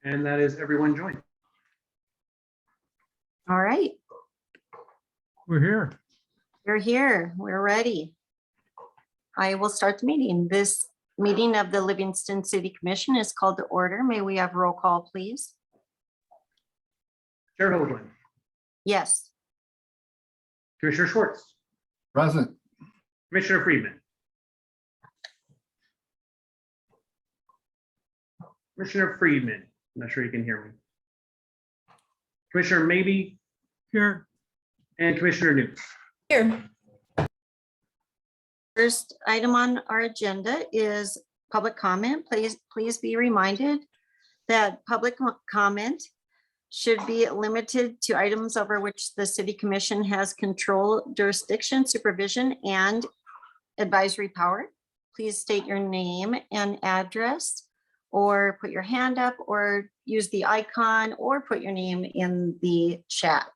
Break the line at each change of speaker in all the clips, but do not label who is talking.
And that is everyone joined.
All right,
We're here.
we're here. We're ready. I will start the meeting. This meeting of the Livingston City Commission is called to order. May we have roll call, please?
Chair Hoagland,
Yes.
Commissioner Schwartz,
Present.
Commissioner Friedman. Commissioner Friedman, I'm not sure you can hear me. Commissioner Maybe
Here.
and Commissioner Newt.
Here.
First item on our agenda is public comment. Please be reminded that public comment should be limited to items over which the city commission has control, jurisdiction, supervision, and advisory power. Please state your name and address, or put your hand up, or use the icon, or put your name in the chat.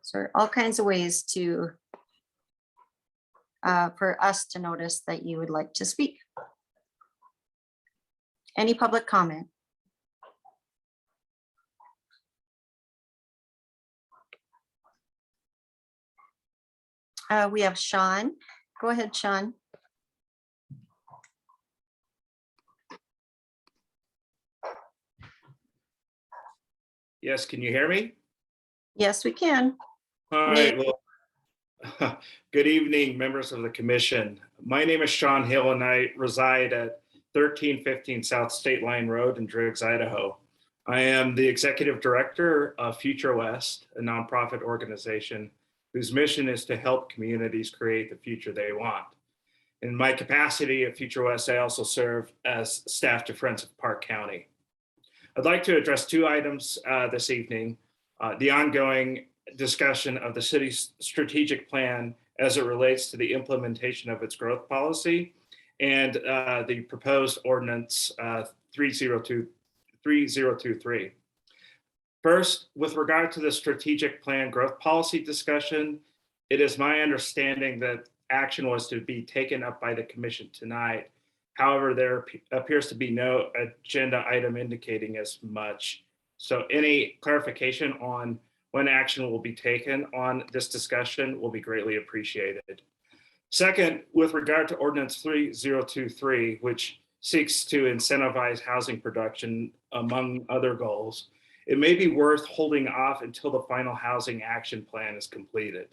So all kinds of ways to for us to notice that you would like to speak. Any public comment? We have Sean. Go ahead, Sean.
Yes, can you hear me?
Yes, we can.
All right, well, good evening, members of the commission. My name is Sean Hill and I reside at 1315 South State Line Road in Driggs, Idaho. I am the executive director of Future West, a nonprofit organization whose mission is to help communities create the future they want. In my capacity at Future West, I also serve as staff to Friends of Park County. I'd like to address two items this evening. The ongoing discussion of the city's strategic plan as it relates to the implementation of its growth policy, and the proposed ordinance 3023. First, with regard to the strategic plan growth policy discussion, it is my understanding that action was to be taken up by the commission tonight. However, there appears to be no agenda item indicating as much. So any clarification on when action will be taken on this discussion will be greatly appreciated. Second, with regard to Ordinance 3023, which seeks to incentivize housing production, among other goals, it may be worth holding off until the final housing action plan is completed.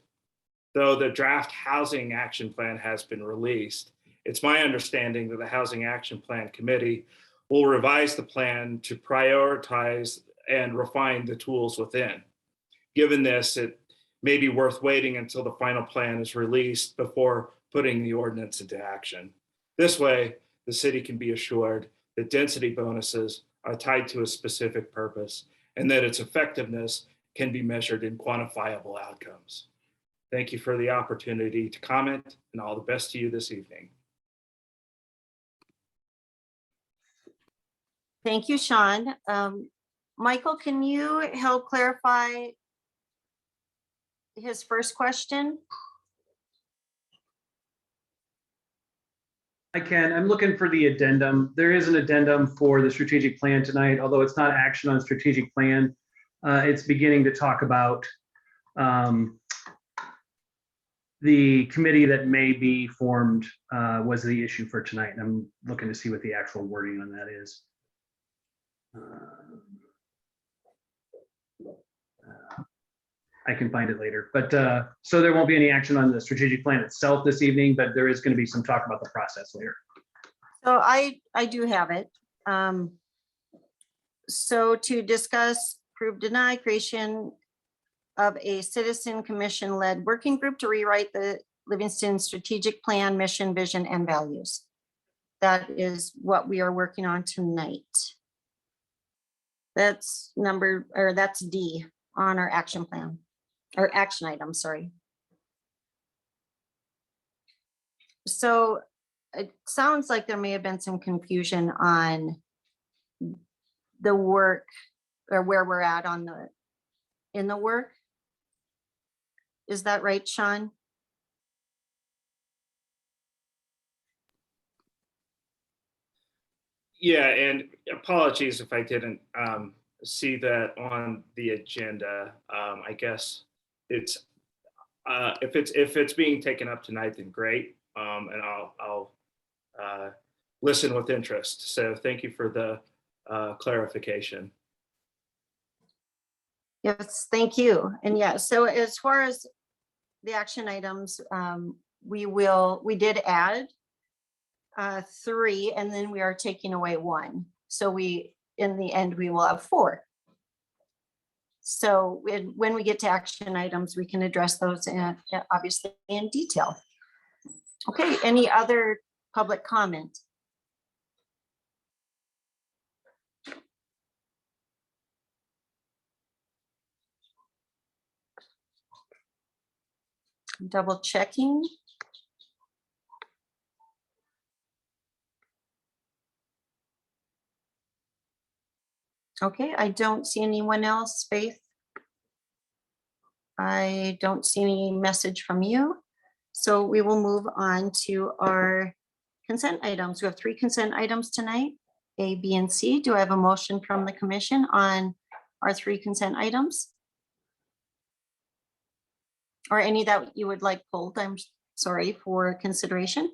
Though the draft housing action plan has been released, it's my understanding that the Housing Action Plan Committee will revise the plan to prioritize and refine the tools within. Given this, it may be worth waiting until the final plan is released before putting the ordinance into action. This way, the city can be assured that density bonuses are tied to a specific purpose and that its effectiveness can be measured in quantifiable outcomes. Thank you for the opportunity to comment, and all the best to you this evening.
Thank you, Sean. Michael, can you help clarify his first question?
I can. I'm looking for the addendum. There is an addendum for the strategic plan tonight, although it's not action on strategic plan. It's beginning to talk about the committee that may be formed was the issue for tonight. And I'm looking to see what the actual wording on that is. I can find it later, but so there won't be any action on the strategic plan itself this evening, but there is going to be some talk about the process later.
So I do have it. So to discuss, approve, deny creation of a citizen commission led working group to rewrite the Livingston strategic plan, mission, vision, and values. That is what we are working on tonight. That's that's D on our action plan, or action item, sorry. So it sounds like there may have been some confusion on the work, or where we're at on in the work. Is that right, Sean?
Yeah, and apologies if I didn't see that on the agenda. I guess it's if it's being taken up tonight, then great, and I'll listen with interest. So thank you for the clarification.
Yes, thank you. And yeah, so as far as the action items, we did add 3, and then we are taking away 1. So in the end, we will have 4. So when we get to action items, we can address those obviously in detail. Okay, any other public comment? Double checking. Okay, I don't see anyone else, Faith. I don't see any message from you. So we will move on to our consent items. We have 3 consent items tonight, A, B, and C. Do I have a motion from the commission on our 3 consent items? Or any that you would like pulled, I'm sorry, for consideration?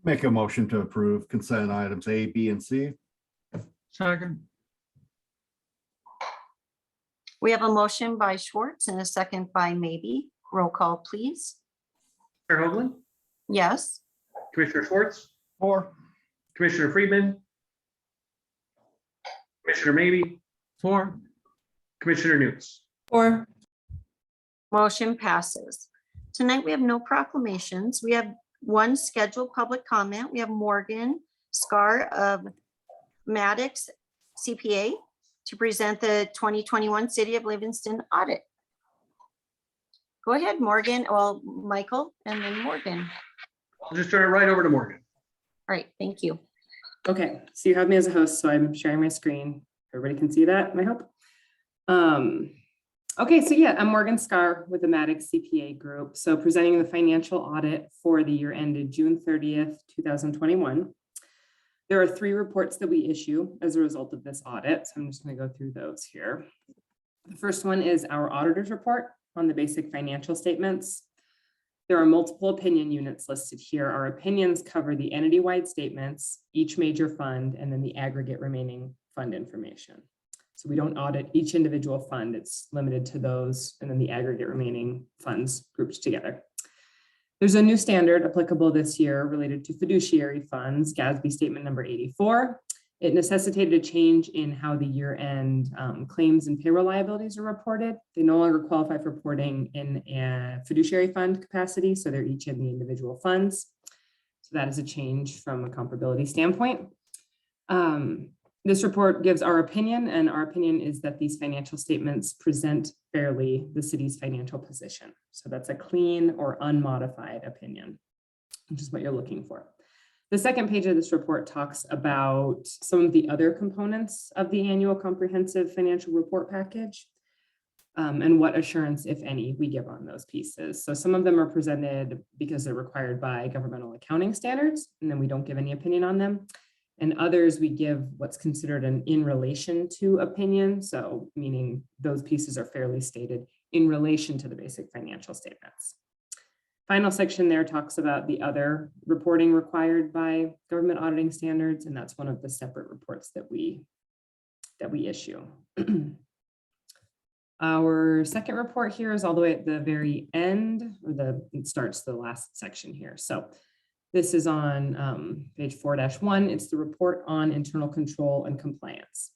Make a motion to approve consent items A, B, and C.
Second.
We have a motion by Schwartz and a second by Maybe. Roll call, please.
Chair Hoagland,
Yes.
Commissioner Schwartz,
4.
Commissioner Friedman, Commissioner Maybe,
4.
Commissioner Newts.
4.
Motion passes. Tonight, we have no proclamations. We have 1 scheduled public comment. We have Morgan Scar of Maddox CPA to present the 2021 City of Livingston audit. Go ahead, Morgan. Well, Michael, and then Morgan.
I'll just turn it right over to Morgan.
All right, thank you.
Okay, so you have me as a host, so I'm sharing my screen. Everybody can see that, I hope. Okay, so yeah, I'm Morgan Scar with the Maddox CPA Group. So presenting the financial audit for the year ended June 30th, 2021. There are 3 reports that we issue as a result of this audit. So I'm just going to go through those here. The first one is our auditor's report on the basic financial statements. There are multiple opinion units listed here. Our opinions cover the entity-wide statements, each major fund, and then the aggregate remaining fund information. So we don't audit each individual fund. It's limited to those, and then the aggregate remaining funds grouped together. There's a new standard applicable this year related to fiduciary funds, GASB statement number 84. It necessitated a change in how the year-end claims and payroll liabilities are reported. They no longer qualify for reporting in a fiduciary fund capacity, so they're each in the individual funds. So that is a change from a comparability standpoint. This report gives our opinion, and our opinion is that these financial statements present fairly the city's financial position. So that's a clean or unmodified opinion, which is what you're looking for. The second page of this report talks about some of the other components of the annual comprehensive financial report package and what assurance, if any, we give on those pieces. So some of them are presented because they're required by governmental accounting standards, and then we don't give any opinion on them. And others, we give what's considered an in relation to opinion. So meaning those pieces are fairly stated in relation to the basic financial statements. Final section there talks about the other reporting required by government auditing standards, and that's one of the separate reports that we issue. Our second report here is all the way at the very end, or it starts the last section here. So this is on page 4-1. It's the report on internal control and compliance.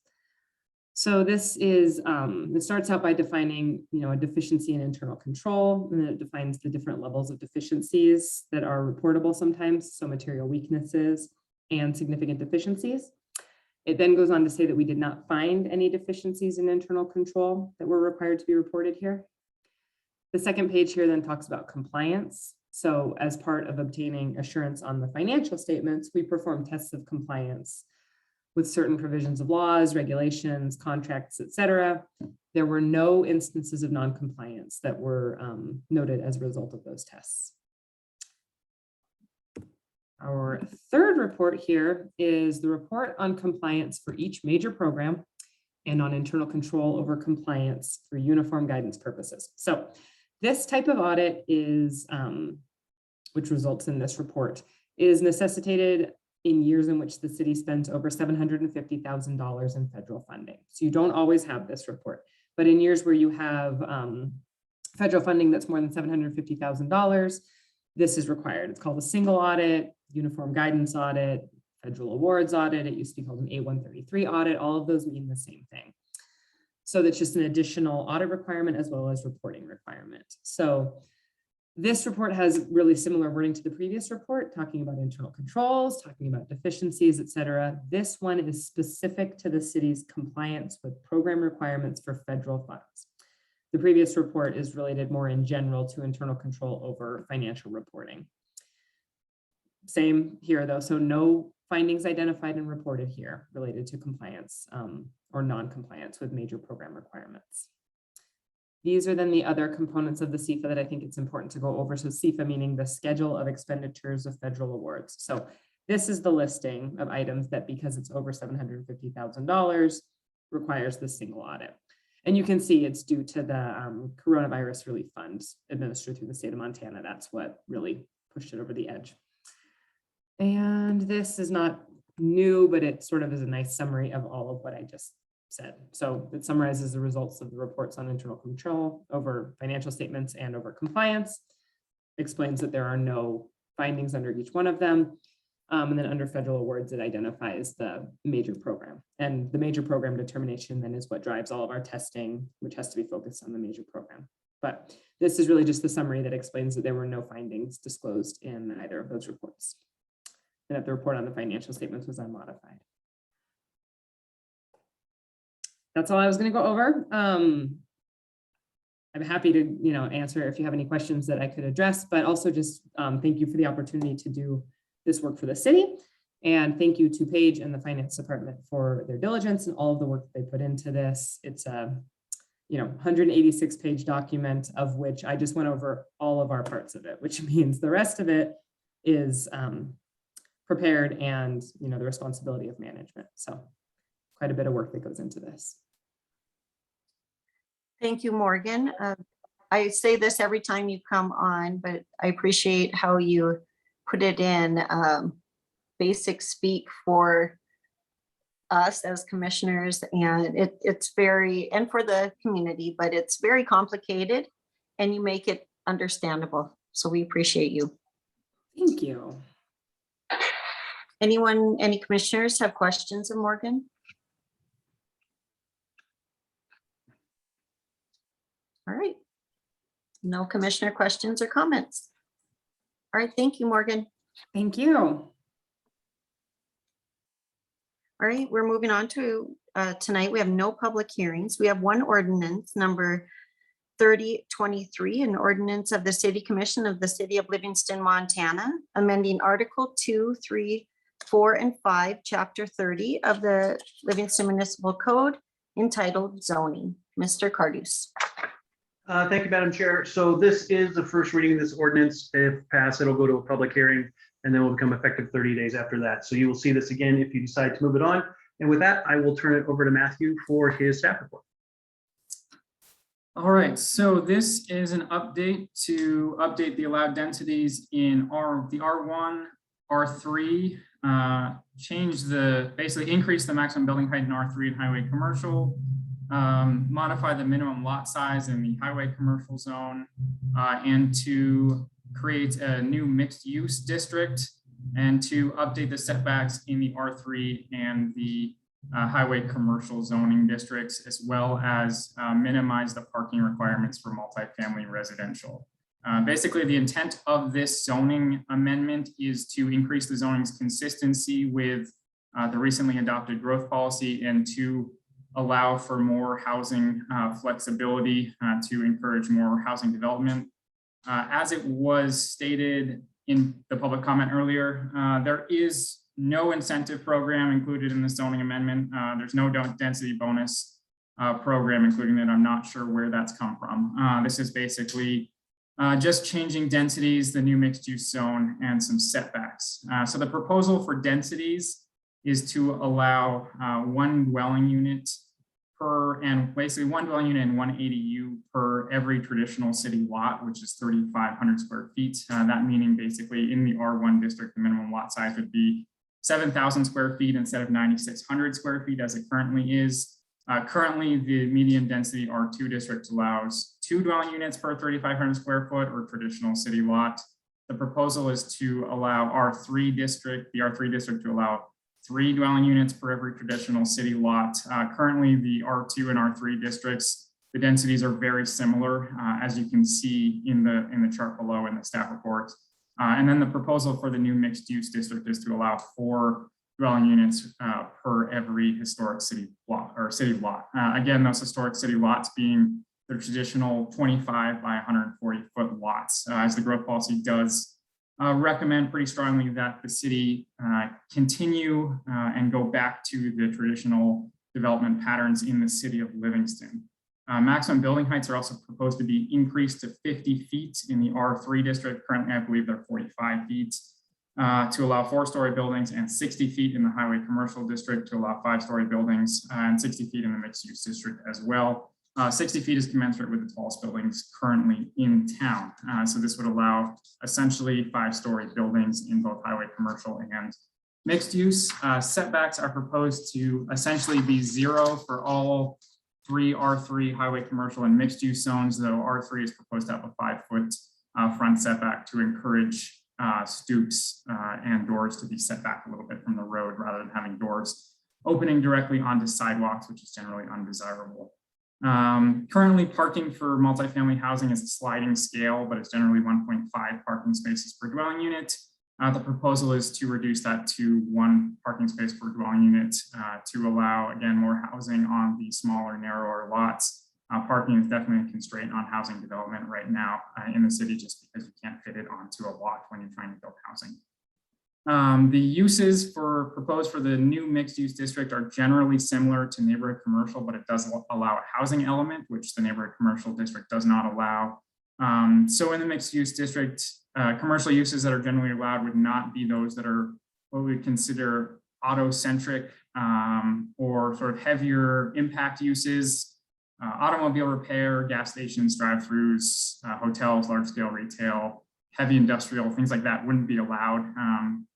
So this is, it starts out by defining, a deficiency in internal control, and then it defines the different levels of deficiencies that are reportable sometimes, so material weaknesses and significant deficiencies. It then goes on to say that we did not find any deficiencies in internal control that were required to be reported here. The second page here then talks about compliance. So as part of obtaining assurance on the financial statements, we perform tests of compliance with certain provisions of laws, regulations, contracts, etc. There were no instances of non-compliance that were noted as a result of those tests. Our third report here is the report on compliance for each major program and on internal control over compliance for uniform guidance purposes. So this type of audit is, which results in this report, is necessitated in years in which the city spends over $750,000 in federal funding. So you don't always have this report, but in years where you have federal funding that's more than $750,000, this is required. It's called a single audit, uniform guidance audit, federal awards audit. It used to be called an A133 audit. All of those mean the same thing. So that's just an additional audit requirement as well as reporting requirement. So this report has really similar wording to the previous report, talking about internal controls, talking about deficiencies, et cetera. This one is specific to the city's compliance with program requirements for federal funds. The previous report is related more in general to internal control over financial reporting. Same here though, so no findings identified and reported here related to compliance or non-compliance with major program requirements. These are then the other components of the CEFA that I think it's important to go over. So CEFA meaning the schedule of expenditures of federal awards. So this is the listing of items that, because it's over $750,000, requires the single audit. And you can see it's due to the coronavirus relief funds administered through the state of Montana. That's what really pushed it over the edge. And this is not new, but it sort of is a nice summary of all of what I just said. So it summarizes the results of the reports on internal control over financial statements and over compliance, explains that there are no findings under each one of them. And then under federal awards, it identifies the major program. And the major program determination then is what drives all of our testing, which has to be focused on the major program. But this is really just the summary that explains that there were no findings disclosed in either of those reports, and that the report on the financial statements was unmodified. That's all I was going to go over. I'm happy to answer if you have any questions that I could address, but also just thank you for the opportunity to do this work for the city. And thank you to Paige and the finance department for their diligence and all of the work that they put into this. It's a 186-page document of which I just went over all of our parts of it, which means the rest of it is prepared and the responsibility of management. So quite a bit of work that goes into this.
Thank you, Morgan. I say this every time you come on, but I appreciate how you put it in basic speak for us as commissioners, and it's very, and for the community, but it's very complicated and you make it understandable. So we appreciate you.
Thank you.
Any commissioners have questions of Morgan? All right. No commissioner questions or comments. All right, thank you, Morgan.
Thank you.
All right, we're moving on to tonight. We have no public hearings. We have one ordinance, number 3023, an ordinance of the City Commission of the City of Livingston, Montana, amending Article 2, 3, 4, and 5, Chapter 30 of the Livingston Municipal Code, entitled Zoning. Mr. Cardus.
Thank you, Madam Chair. So this is the first reading of this ordinance. If passed, it'll go to a public hearing and then will become effective 30 days after that. So you will see this again if you decide to move it on. And with that, I will turn it over to Matthew for his staff report.
All right, so this is an update to update the allowed densities in the R1, R3, basically increase the maximum building height in R3 and highway commercial, modify the minimum lot size in the highway commercial zone, and to create a new mixed use district, and to update the setbacks in the R3 and the highway commercial zoning districts, as well as minimize the parking requirements for multifamily residential. Basically, the intent of this zoning amendment is to increase the zoning's consistency with the recently adopted growth policy and to allow for more housing flexibility to encourage more housing development. As it was stated in the public comment earlier, there is no incentive program included in the zoning amendment. There's no density bonus program including that. I'm not sure where that's come from. This is basically just changing densities, the new mixed use zone, and some setbacks. So the proposal for densities is to allow one dwelling unit per, and basically one dwelling unit and one ADU per every traditional city lot, which is 3,500 square feet. That meaning basically in the R1 district, the minimum lot size would be 7,000 square feet instead of 9,600 square feet as it currently is. Currently, the median density R2 district allows 2 dwelling units per 3,500 square foot or traditional city lot. The proposal is to allow R3 district, the R3 district to allow 3 dwelling units per every traditional city lot. Currently, the R2 and R3 districts, the densities are very similar, as you can see in the chart below in the staff report. And then the proposal for the new mixed use district is to allow 4 dwelling units per every historic city lot or city lot. Again, those historic city lots being the traditional 25 by 140 foot lots, as the growth policy does recommend pretty strongly that the city continue and go back to the traditional development patterns in the city of Livingston. Maximum building heights are also proposed to be increased to 50 feet in the R3 district. Currently, I believe they're 45 feet. To allow 4-story buildings, and 60 feet in the highway commercial district to allow 5-story buildings, and 60 feet in the mixed use district as well. 60 feet is commensurate with the tallest buildings currently in town. So this would allow essentially 5-story buildings in both highway commercial and mixed use. Setbacks are proposed to essentially be 0 for all 3 R3 highway commercial and mixed use zones, though R3 is proposed to have a 5-foot front setback to encourage stoops and doors to be set back a little bit from the road rather than having doors opening directly onto sidewalks, which is generally undesirable. Currently, parking for multifamily housing is a sliding scale, but it's generally 1.5 parking spaces per dwelling unit. The proposal is to reduce that to 1 parking space per dwelling unit to allow, again, more housing on the smaller, narrower lots. Parking is definitely a constraint on housing development right now in the city, just because you can't fit it onto a lot when you're trying to build housing. The uses proposed for the new mixed use district are generally similar to neighborhood commercial, but it does allow a housing element, which the neighborhood commercial district does not allow. So in the mixed use district, commercial uses that are generally allowed would not be those that are what we would consider auto-centric or sort of heavier impact uses. Automobile repair, gas stations, drive-throughs, hotels, large-scale retail, heavy industrial, things like that wouldn't be allowed.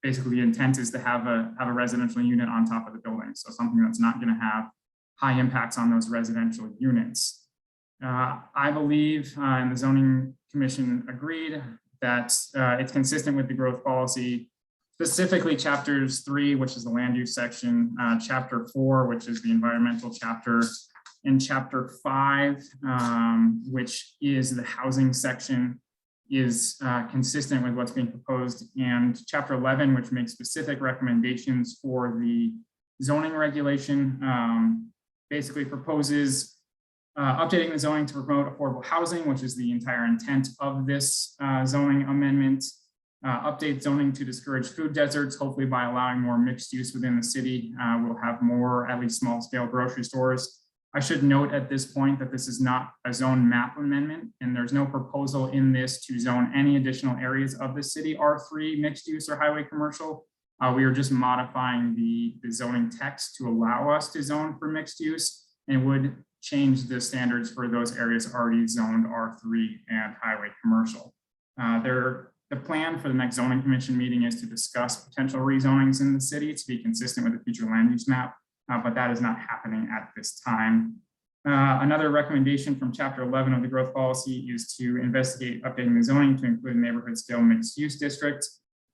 Basically, the intent is to have a residential unit on top of the building, so something that's not going to have high impacts on those residential units. I believe, and the zoning commission agreed, that it's consistent with the growth policy, specifically chapters 3, which is the land use section, chapter 4, which is the environmental chapter, and chapter 5, which is the housing section, is consistent with what's being proposed, and chapter 11, which makes specific recommendations for the zoning regulation, basically proposes updating the zoning to promote affordable housing, which is the entire intent of this zoning amendment. Update zoning to discourage food deserts, hopefully by allowing more mixed use within the city. We'll have more, at least small scale grocery stores. I should note at this point that this is not a zone map amendment, and there's no proposal in this to zone any additional areas of the city R3 mixed use or highway commercial. We are just modifying the zoning text to allow us to zone for mixed use, and would change the standards for those areas already zoned R3 and highway commercial. The plan for the next zoning commission meeting is to discuss potential rezonings in the city to be consistent with the future land use map. But that is not happening at this time. Another recommendation from chapter 11 of the growth policy is to investigate updating the zoning to include a neighborhood scale mixed use district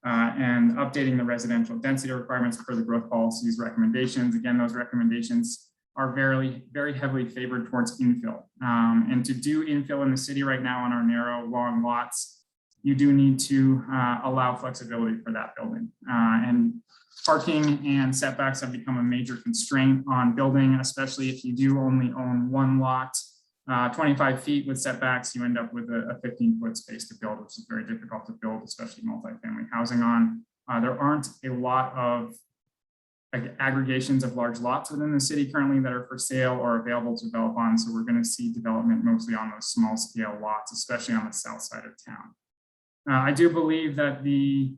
and updating the residential density requirements per the growth policy's recommendations. Again, those recommendations are very heavily favored towards infill. And to do infill in the city right now on our narrow, long lots, you do need to allow flexibility for that building. And parking and setbacks have become a major constraint on building, especially if you do only own 1 lot. 25 feet with setbacks, you end up with a 15-foot space to build, which is very difficult to build, especially multifamily housing on. There aren't a lot of aggregations of large lots within the city currently that are for sale or available to develop on. So we're going to see development mostly on those small scale lots, especially on the south side of town. I do believe that the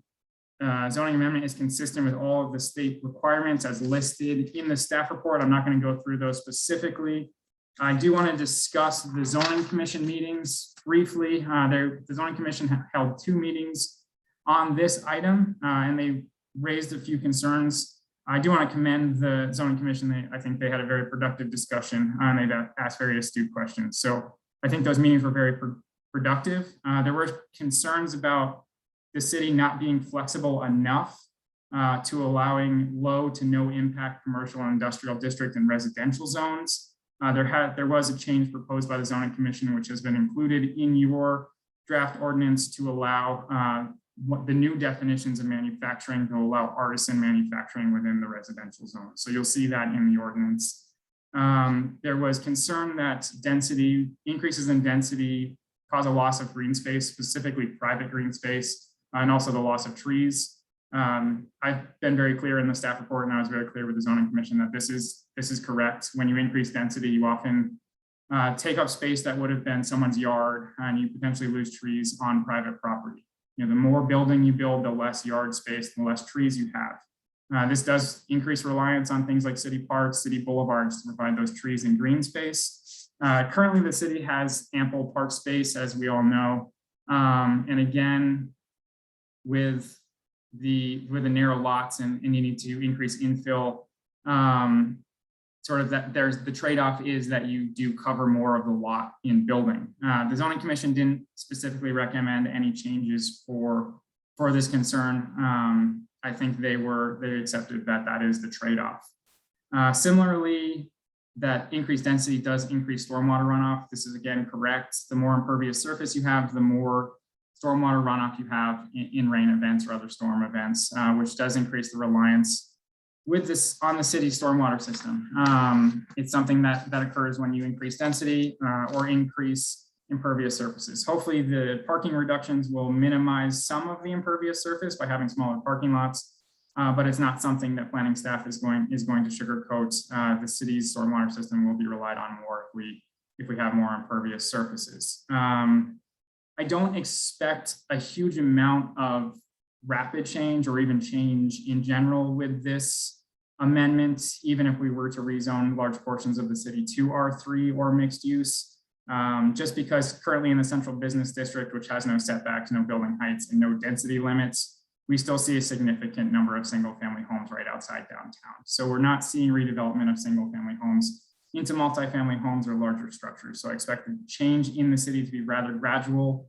zoning amendment is consistent with all of the state requirements as listed in the staff report. I'm not going to go through those specifically. I do want to discuss the zoning commission meetings briefly. The zoning commission held 2 meetings on this item, and they raised a few concerns. I do want to commend the zoning commission. I think they had a very productive discussion, and they've asked very astute questions. So I think those meetings were very productive. There were concerns about the city not being flexible enough to allowing low to no impact commercial and industrial district and residential zones. There was a change proposed by the zoning commission, which has been included in your draft ordinance to allow the new definitions of manufacturing to allow artisan manufacturing within the residential zone. So you'll see that in the ordinance. There was concern that increases in density cause a loss of green space, specifically private green space, and also the loss of trees. I've been very clear in the staff report, and I was very clear with the zoning commission that this is correct. When you increase density, you often take up space that would have been someone's yard, and you potentially lose trees on private property. The more building you build, the less yard space, the less trees you have. This does increase reliance on things like city parks, city boulevards to provide those trees and green space. Currently, the city has ample park space, as we all know. And again, with the narrow lots and you need to increase infill, sort of that there's the trade-off is that you do cover more of the lot in building. The zoning commission didn't specifically recommend any changes for this concern. I think they accepted that is the trade-off. Similarly, that increased density does increase stormwater runoff. This is again correct. The more impervious surface you have, the more stormwater runoff you have in rain events or other storm events, which does increase the reliance on the city's stormwater system. It's something that occurs when you increase density or increase impervious surfaces. Hopefully the parking reductions will minimize some of the impervious surface by having smaller parking lots, but it's not something that planning staff is going to sugarcoat. The city's stormwater system will be relied on more if we have more impervious surfaces. I don't expect a huge amount of rapid change or even change in general with this amendment, even if we were to rezone large portions of the city to R3 or mixed use, just because currently in the central business district, which has no setbacks, no building heights, and no density limits, we still see a significant number of single family homes right outside downtown. So we're not seeing redevelopment of single family homes into multifamily homes or larger structures. So I expect the change in the city to be rather gradual.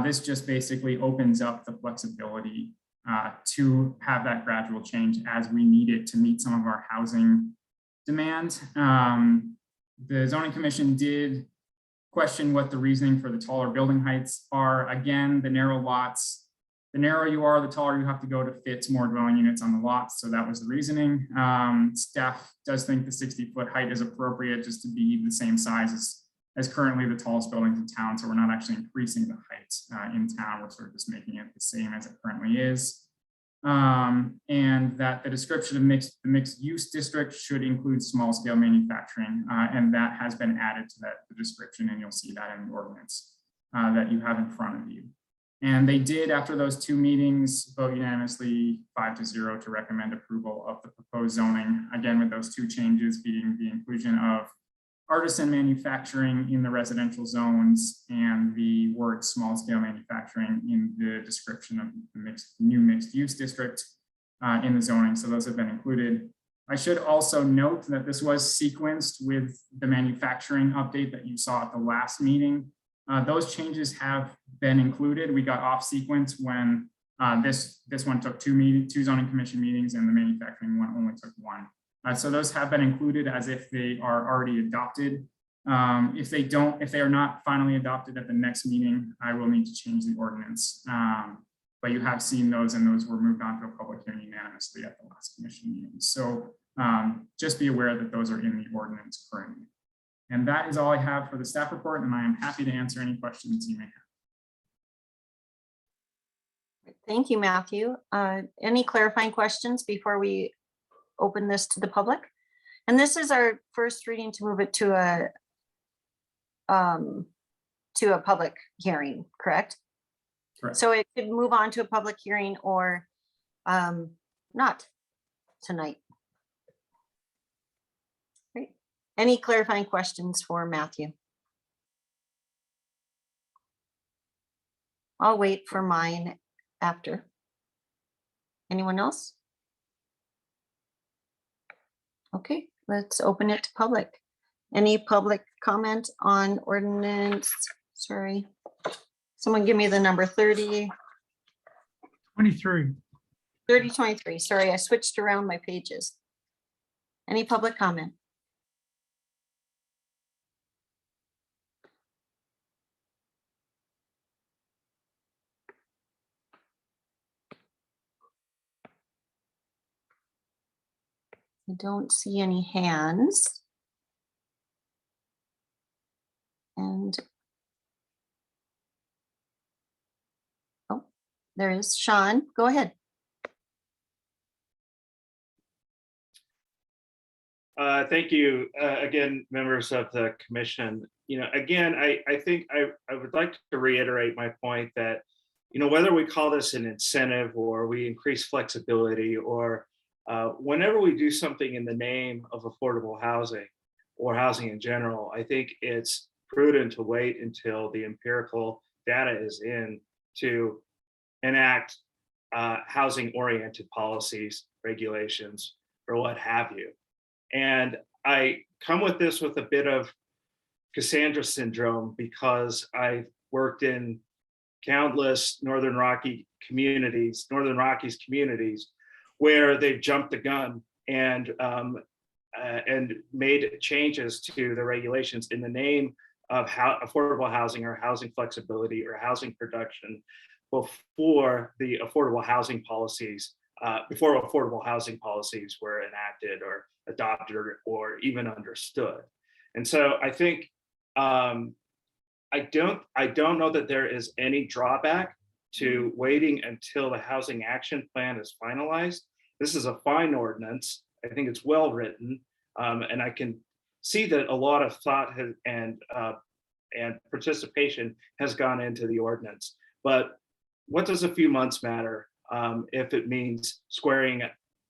This just basically opens up the flexibility to have that gradual change as we need it to meet some of our housing demand. The zoning commission did question what the reasoning for the taller building heights are. Again, the narrow lots, the narrower you are, the taller you have to go to fit more dwelling units on the lots. So that was the reasoning. Staff does think the 60-foot height is appropriate just to be the same size as currently the tallest buildings in town. So we're not actually increasing the height in town. We're sort of just making it the same as it currently is. And that the description of the mixed use district should include small scale manufacturing. And that has been added to the description, and you'll see that in the ordinance that you have in front of you. And they did, after those 2 meetings, vote unanimously 5-0 to recommend approval of the proposed zoning, again, with those 2 changes being the inclusion of artisan manufacturing in the residential zones and the word small scale manufacturing in the description of the new mixed use district in the zoning. So those have been included. I should also note that this was sequenced with the manufacturing update that you saw at the last meeting. Those changes have been included. We got off sequence when this one took 2 zoning commission meetings and the manufacturing one only took 1. So those have been included as if they are already adopted. If they are not finally adopted at the next meeting, I will need to change the ordinance. But you have seen those, and those were moved on to a public hearing unanimously at the last commission meeting. So just be aware that those are in the ordinance currently. And that is all I have for the staff report, and I am happy to answer any questions you may have.
Thank you, Matthew. Any clarifying questions before we open this to the public. And this is our first reading to move it to a public hearing, correct?
Correct.
So it could move on to a public hearing or not tonight. Great. Any clarifying questions for Matthew? I'll wait for mine after. Anyone else? Okay, let's open it to public. Any public comment on ordinance? Sorry. Someone give me the number 30.
23.
3023. Sorry, I switched around my pages. Any public comment? I don't see any hands. And oh, there is Sean. Go ahead.
Thank you again, members of the commission. Again, I think I would like to reiterate my point that, whether we call this an incentive or we increase flexibility or whenever we do something in the name of affordable housing or housing in general, I think it's prudent to wait until the empirical data is in to enact housing-oriented policies, regulations, or what have you. And I come with this with a bit of Cassandra syndrome because I've worked in countless Northern Rockies communities, where they've jumped the gun and made changes to the regulations in the name of affordable housing or housing flexibility or housing production before the affordable housing policies, were enacted or adopted or even understood. And so I think I don't know that there is any drawback to waiting until the housing action plan is finalized. This is a fine ordinance. I think it's well written, and I can see that a lot of thought and participation has gone into the ordinance. But what does a few months matter if it means squaring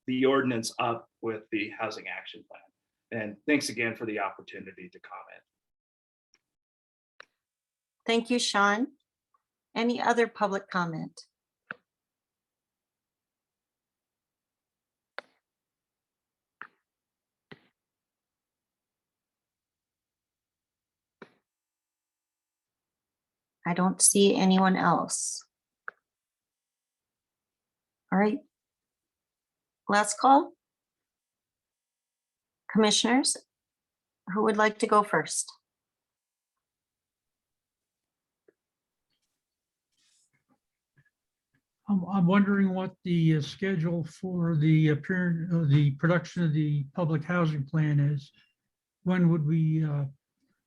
the ordinance up with the housing action plan? And thanks again for the opportunity to comment.
Thank you, Sean. Any other public comment? I don't see anyone else. All right. Last call. Commissioners, who would like to go first?
I'm wondering what the schedule for the production of the public housing plan is. When would we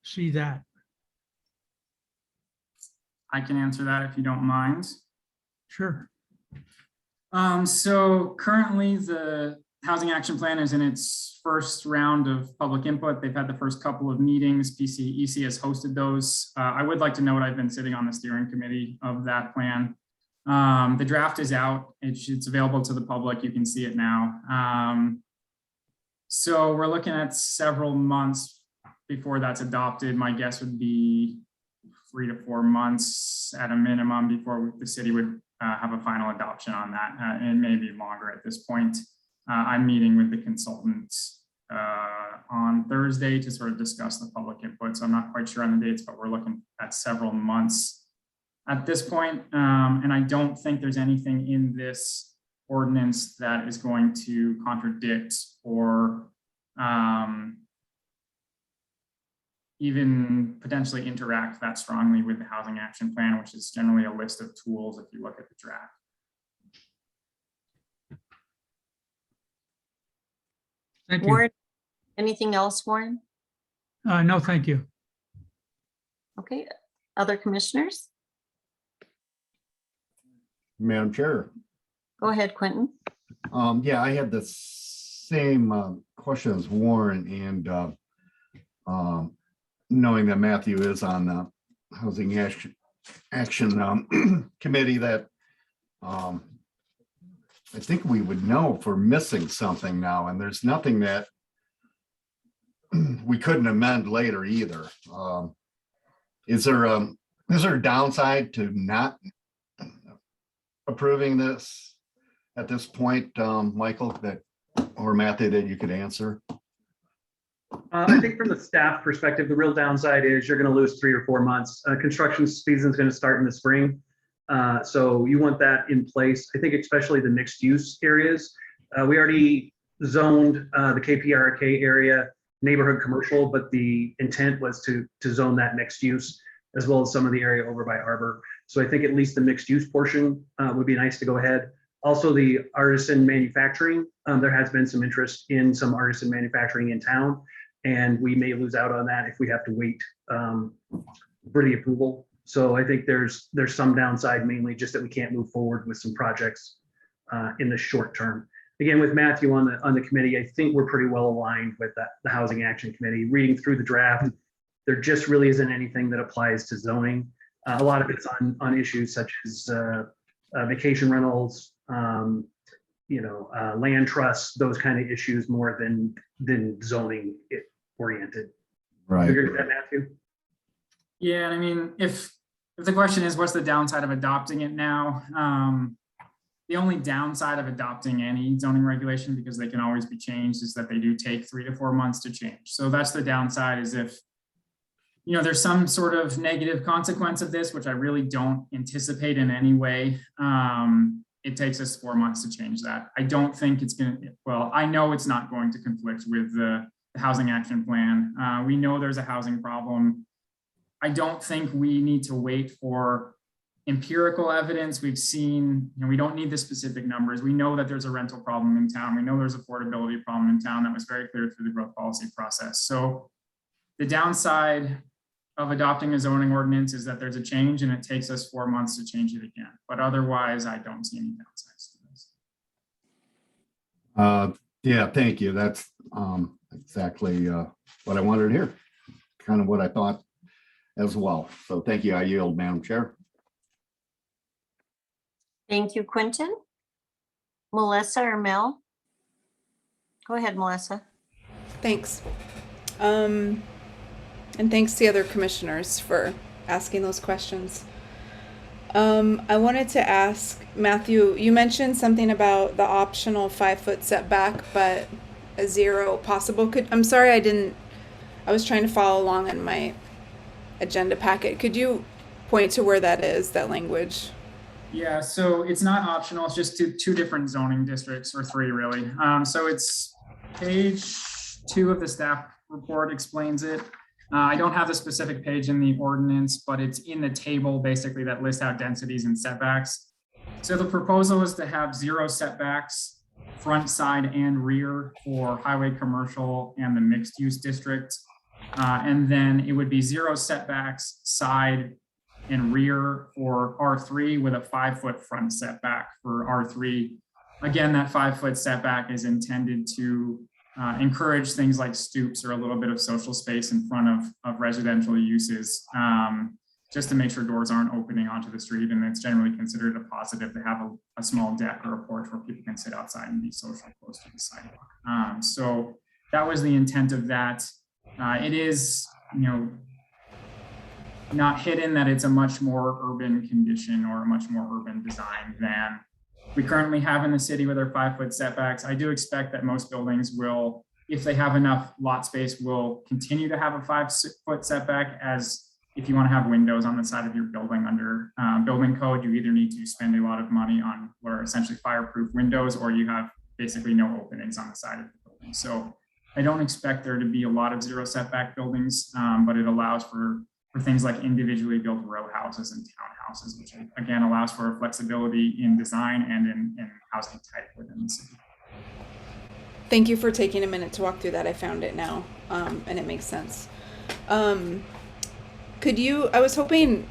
see that?
I can answer that if you don't mind.
Sure.
So currently the housing action plan is in its first round of public input. They've had the first couple of meetings. PCEC has hosted those. I would like to note I've been sitting on the steering committee of that plan. The draft is out. It's available to the public. You can see it now. So we're looking at several months before that's adopted. My guess would be 3 to 4 months at a minimum before the city would have a final adoption on that. It may be longer at this point. I'm meeting with the consultants on Thursday to sort of discuss the public input. So I'm not quite sure on the dates, but we're looking at several months at this point. And I don't think there's anything in this ordinance that is going to contradict or even potentially interact that strongly with the housing action plan, which is generally a list of tools if you look at the draft.
Thank you.
Warren, anything else, Warren?
No, thank you.
Okay, other commissioners?
Madam Chair.
Go ahead, Quentin.
Yeah, I had the same question as Warren, and knowing that Matthew is on the Housing Action Committee, that I think we would know if we're missing something now, and there's nothing that we couldn't amend later either. Is there a downside to not approving this at this point, Michael, that, or Matthew, that you could answer?
I think from the staff perspective, the real downside is you're going to lose 3 or 4 months. Construction season is going to start in the spring. So you want that in place. I think especially the mixed use areas. We already zoned the KPRK area neighborhood commercial, but the intent was to zone that mixed use as well as some of the area over by Arbor. So I think at least the mixed use portion would be nice to go ahead. Also the artisan manufacturing, there has been some interest in some artisan manufacturing in town, and we may lose out on that if we have to wait for the approval. So I think there's some downside, mainly just that we can't move forward with some projects in the short term. Again, with Matthew on the committee, I think we're pretty well aligned with the Housing Action Committee. Reading through the draft, there just really isn't anything that applies to zoning. A lot of it's on issues such as vacation rentals, land trusts, those kind of issues more than zoning oriented.
Right.
You agree with that, Matthew?
Yeah, I mean, if the question is, what's the downside of adopting it now? The only downside of adopting any zoning regulation, because they can always be changed, is that they do take 3 to 4 months to change. So that's the downside, is if, there's some sort of negative consequence of this, which I really don't anticipate in any way. It takes us 4 months to change that. I don't think it's going to, well, I know it's not going to conflict with the Housing Action Plan. We know there's a housing problem. I don't think we need to wait for empirical evidence. We've seen, we don't need the specific numbers. We know that there's a rental problem in town. We know there's affordability problem in town. That was very clear through the growth policy process. So the downside of adopting a zoning ordinance is that there's a change and it takes us 4 months to change it again. But otherwise, I don't see any downsides to this.
Yeah, thank you. That's exactly what I wanted to hear. Kind of what I thought as well. So thank you. I yield, Madam Chair.
Thank you, Quentin. Melissa or Mel? Go ahead, Melissa.
Thanks. And thanks to the other commissioners for asking those questions. I wanted to ask, Matthew, you mentioned something about the optional 5-foot setback, but a 0 possible. I'm sorry, I was trying to follow along in my agenda packet. Could you point to where that is, that language?
Yeah, so it's not optional. It's just two different zoning districts, or 3 really. So it's page 2 of the staff report explains it. I don't have the specific page in the ordinance, but it's in the table basically that lists out densities and setbacks. So the proposal is to have 0 setbacks, front, side, and rear for highway commercial and the mixed use district. And then it would be 0 setbacks, side and rear for R3 with a 5-foot front setback for R3. Again, that 5-foot setback is intended to encourage things like stoops or a little bit of social space in front of residential uses, just to make sure doors aren't opening onto the street. And it's generally considered a positive to have a small deck or a porch where people can sit outside and be social close to the sidewalk. So that was the intent of that. It is, not hidden that it's a much more urban condition or a much more urban design than we currently have in the city with our 5-foot setbacks. I do expect that most buildings will, if they have enough lot space, will continue to have a 5-foot setback, as if you want to have windows on the side of your building under building code, you either need to spend a lot of money on what are essentially fireproof windows, or you have basically no openings on the side of the building. So I don't expect there to be a lot of 0 setback buildings, but it allows for things like individually built row houses and townhouses, which again allows for flexibility in design and in housing type within the city.
Thank you for taking a minute to walk through that. I found it now, and it makes sense. I was hoping,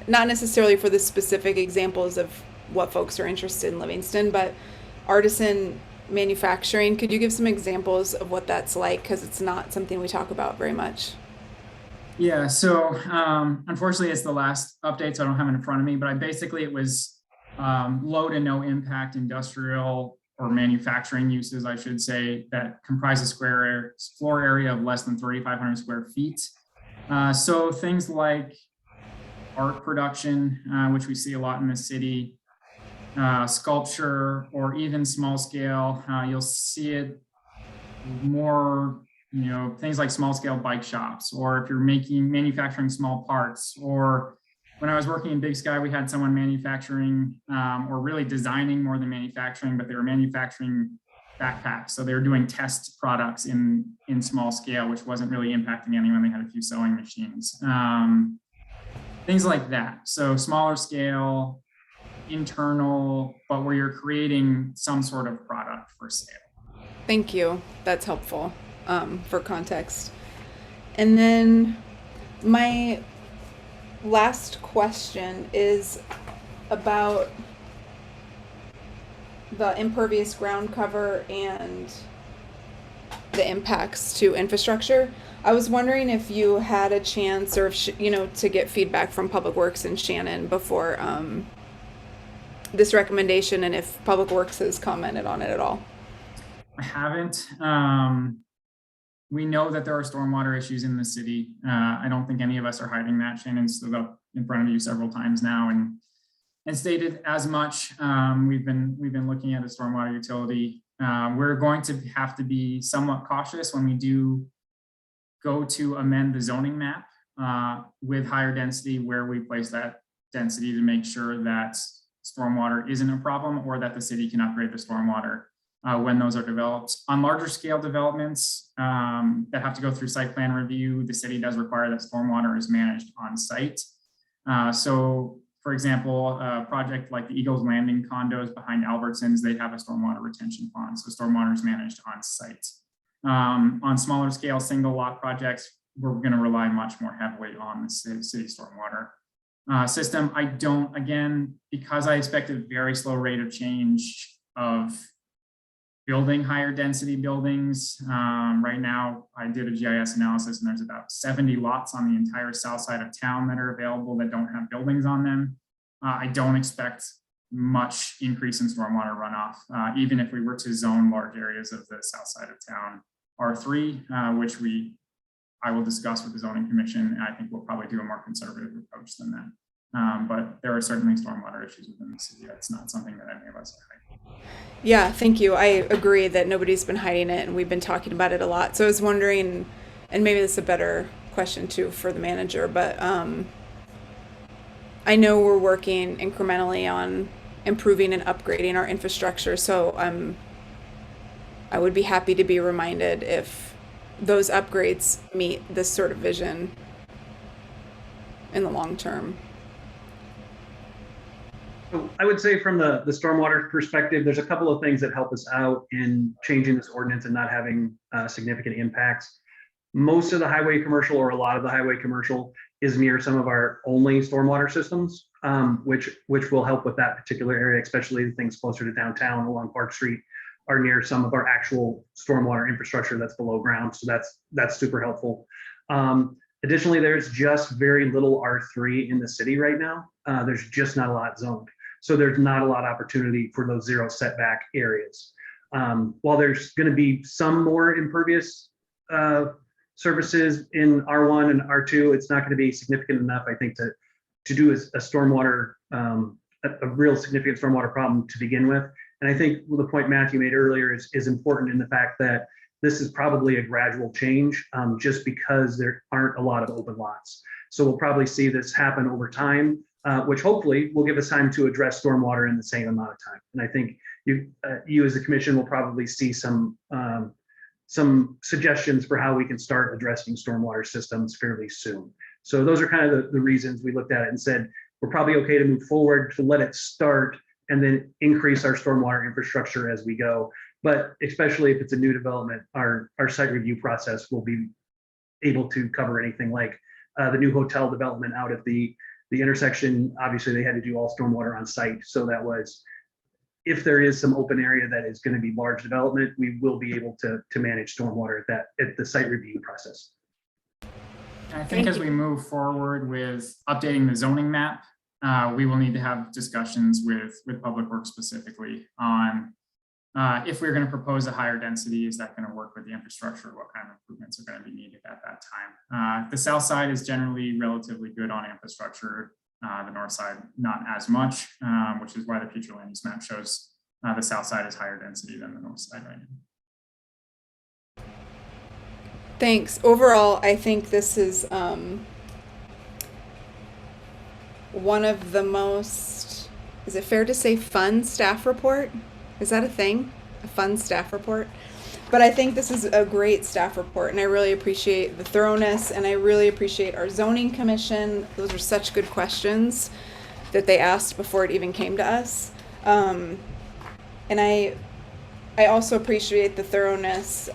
not necessarily for the specific examples of what folks are interested in Livingston, but Artisan manufacturing. Could you give some examples of what that's like? Because it's not something we talk about very much.
Yeah, so unfortunately, it's the last update, so I don't have it in front of me, but it was low to no impact industrial or manufacturing uses, I should say, that comprise a floor area of less than 3,500 square feet. So things like art production, which we see a lot in the city, sculpture, or even small scale. You'll see it more, things like small scale bike shops, or if you're manufacturing small parts. Or when I was working in Big Sky, we had someone manufacturing or really designing more than manufacturing, but they were manufacturing backpacks. So they were doing test products in small scale, which wasn't really impacting anyone. They had a few sewing machines, things like that. So smaller scale, internal, but where you're creating some sort of product for sale.
Thank you. That's helpful for context. And then my last question is about the impervious ground cover and the impacts to infrastructure. I was wondering if you had a chance, or if to get feedback from Public Works and Shannon before this recommendation, and if Public Works has commented on it at all.
I haven't. We know that there are stormwater issues in the city. I don't think any of us are hiding that. Shannon stood up in front of you several times now and stated as much. We've been looking at a stormwater utility. We're going to have to be somewhat cautious when we do go to amend the zoning map with higher density, where we place that density to make sure that stormwater isn't a problem, or that the city can upgrade the stormwater when those are developed. On larger scale developments that have to go through site plan review, the city does require that stormwater is managed on site. So for example, a project like the Eagles Landing condos behind Albertsons, they have a stormwater retention pond. So stormwater is managed on site. On smaller scale single lot projects, we're going to rely much more heavily on the city stormwater system. I don't, again, because I expect a very slow rate of change of building higher density buildings. Right now, I did a GIS analysis, and there's about 70 lots on the entire south side of town that are available that don't have buildings on them. I don't expect much increase in stormwater runoff, even if we were to zone large areas of the south side of town R3, which I will discuss with the zoning commission. And I think we'll probably do a more conservative approach than that. But there are certainly stormwater issues within the city. That's not something that any of us are hiding.
Yeah, thank you. I agree that nobody's been hiding it, and we've been talking about it a lot. So I was wondering, and maybe this is a better question too for the manager, but I know we're working incrementally on improving and upgrading our infrastructure. So I would be happy to be reminded if those upgrades meet this sort of vision in the long term.
So I would say from the stormwater perspective, there's a couple of things that help us out in changing this ordinance and not having significant impacts. Most of the highway commercial, or a lot of the highway commercial, is near some of our only stormwater systems, which will help with that particular area, especially the things closer to downtown along Park Street are near some of our actual stormwater infrastructure that's below ground. So that's super helpful. Additionally, there's just very little R3 in the city right now. There's just not a lot zoned. So there's not a lot of opportunity for those zero setback areas. While there's going to be some more impervious services in R1 and R2, it's not going to be significant enough, I think, to do a stormwater, a real significant stormwater problem to begin with. And I think the point Matthew made earlier is important in the fact that this is probably a gradual change, just because there aren't a lot of open lots. So we'll probably see this happen over time, which hopefully will give us time to address stormwater in the same amount of time. And I think you as a commission will probably see some suggestions for how we can start addressing stormwater systems fairly soon. So those are kind of the reasons we looked at it and said, we're probably okay to move forward, to let it start and then increase our stormwater infrastructure as we go. But especially if it's a new development, our site review process will be able to cover anything like the new hotel development out at the intersection. Obviously, they had to do all stormwater on site. So that was if there is some open area that is going to be large development, we will be able to manage stormwater at the site review process.
I think as we move forward with updating the zoning map, we will need to have discussions with Public Works specifically on if we're going to propose a higher density, is that going to work with the infrastructure? What kind of improvements are going to be needed at that time? The south side is generally relatively good on infrastructure. The north side, not as much, which is why the future land use map shows the south side is higher density than the north side right now.
Thanks. Overall, I think this is one of the most, is it fair to say, fun staff report? Is that a thing? A fun staff report? But I think this is a great staff report, and I really appreciate the thoroughness, and I really appreciate our zoning commission. Those are such good questions that they asked before it even came to us. And I also appreciate the thoroughness,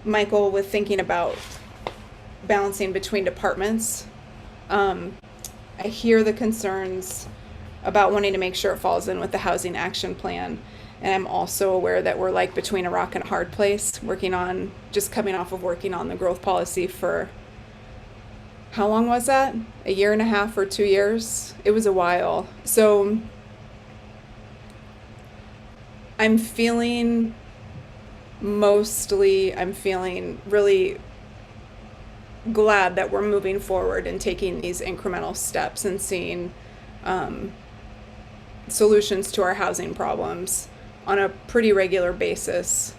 Michael, with thinking about balancing between departments. I hear the concerns about wanting to make sure it falls in with the housing action plan. And I'm also aware that we're like between a rock and a hard place, coming off of working on the growth policy for, how long was that? A year and a half or 2 years? It was a while. So I'm feeling really glad that we're moving forward and taking these incremental steps and seeing solutions to our housing problems on a pretty regular basis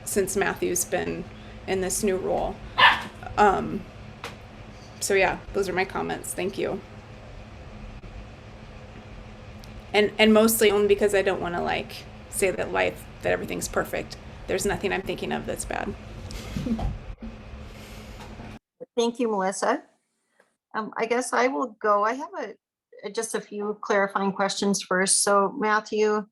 since Matthew's been in this new role. So yeah, those are my comments. Thank you. And mostly only because I don't want to say that everything's perfect. There's nothing I'm thinking of that's bad.
Thank you, Melissa. I guess I will go. I have just a few clarifying questions first. So Matthew,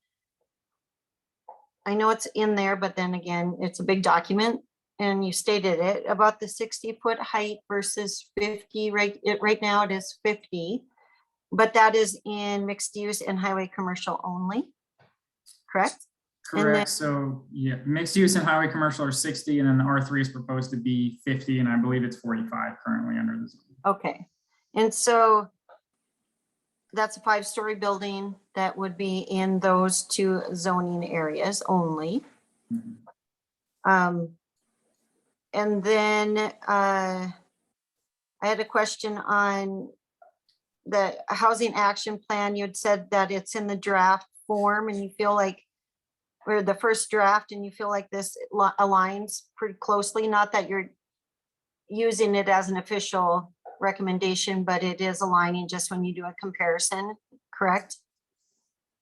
I know it's in there, but then again, it's a big document and you stated it about the 60-foot height versus 50. Right now it is 50, but that is in mixed use and highway commercial only, correct?
Correct. So yeah, mixed use and highway commercial are 60, and then the R3 is proposed to be 50, and I believe it's 45 currently under the zone.
Okay. And so that's a 5-story building that would be in those 2 zoning areas only.
Mm-hmm.
And then I had a question on the housing action plan. You had said that it's in the draft form and you feel like, or the first draft, and you feel like this aligns pretty closely, not that you're using it as an official recommendation, but it is aligning just when you do a comparison, correct?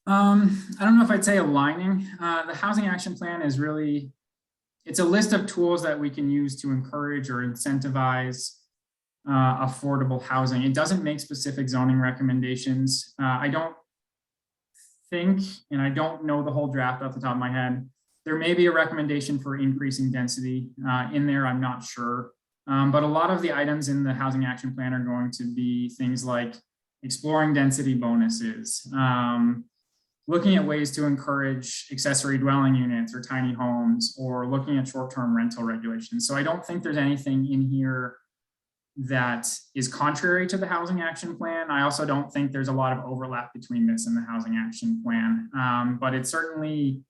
I don't know if I'd say aligning. The housing action plan is really, it's a list of tools that we can use to encourage or incentivize affordable housing. It doesn't make specific zoning recommendations. I don't think, and I don't know the whole draft off the top of my head, there may be a recommendation for increasing density in there, I'm not sure. But a lot of the items in the housing action plan are going to be things like exploring density bonuses, looking at ways to encourage accessory dwelling units or tiny homes, or looking at short-term rental regulations. So I don't think there's anything in here that is contrary to the housing action plan. I also don't think there's a lot of overlap between this and the housing action plan. But it's certainly,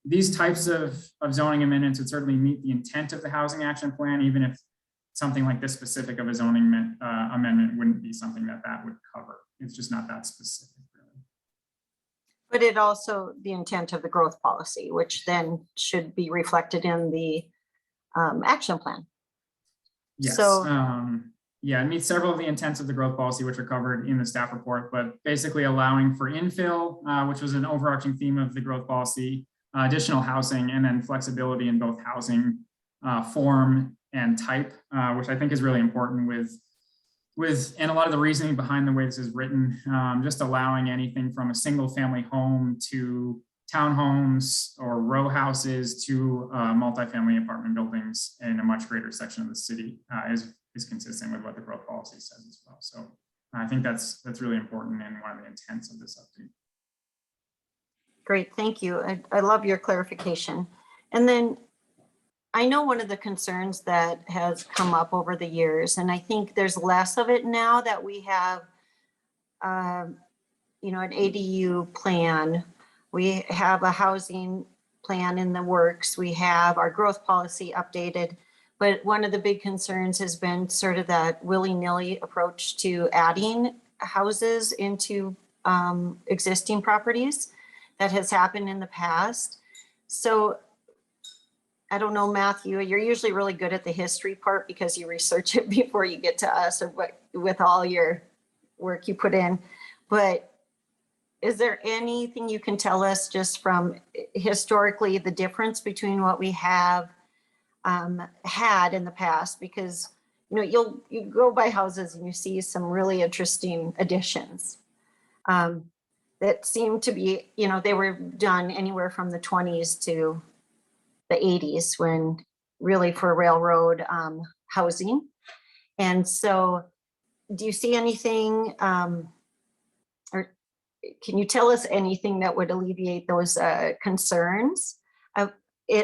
these types of zoning amendments would certainly meet the intent of the housing action plan, even if something like this specific of a zoning amendment wouldn't be something that would cover. It's just not that specific, really.
But it also the intent of the growth policy, which then should be reflected in the action plan.
Yes.
So,
yeah, it meets several of the intents of the growth policy, which are covered in the staff report, but basically allowing for infill, which was an overarching theme of the growth policy, additional housing, and then flexibility in both housing form and type, which I think is really important and a lot of the reasoning behind the way this is written, just allowing anything from a single family home to townhomes or row houses to multifamily apartment buildings in a much greater section of the city is consistent with what the growth policy says as well. So I think that's really important and one of the intents of this update.
Great, thank you. I love your clarification. And then I know one of the concerns that has come up over the years, and I think there's less of it now that we have, you know, an ADU plan. We have a housing plan in the works. We have our growth policy updated. But one of the big concerns has been sort of that willy-nilly approach to adding houses into existing properties that has happened in the past. So I don't know, Matthew, you're usually really good at the history part because you research it before you get to us, or what, with all your work you put in. But is there anything you can tell us just from historically the difference between what we have had in the past? Because you know, you go by houses and you see some really interesting additions that seem to be, you know, they were done anywhere from the 20s to the 80s, when really for railroad housing. And so do you see anything, or can you tell us anything that would alleviate those concerns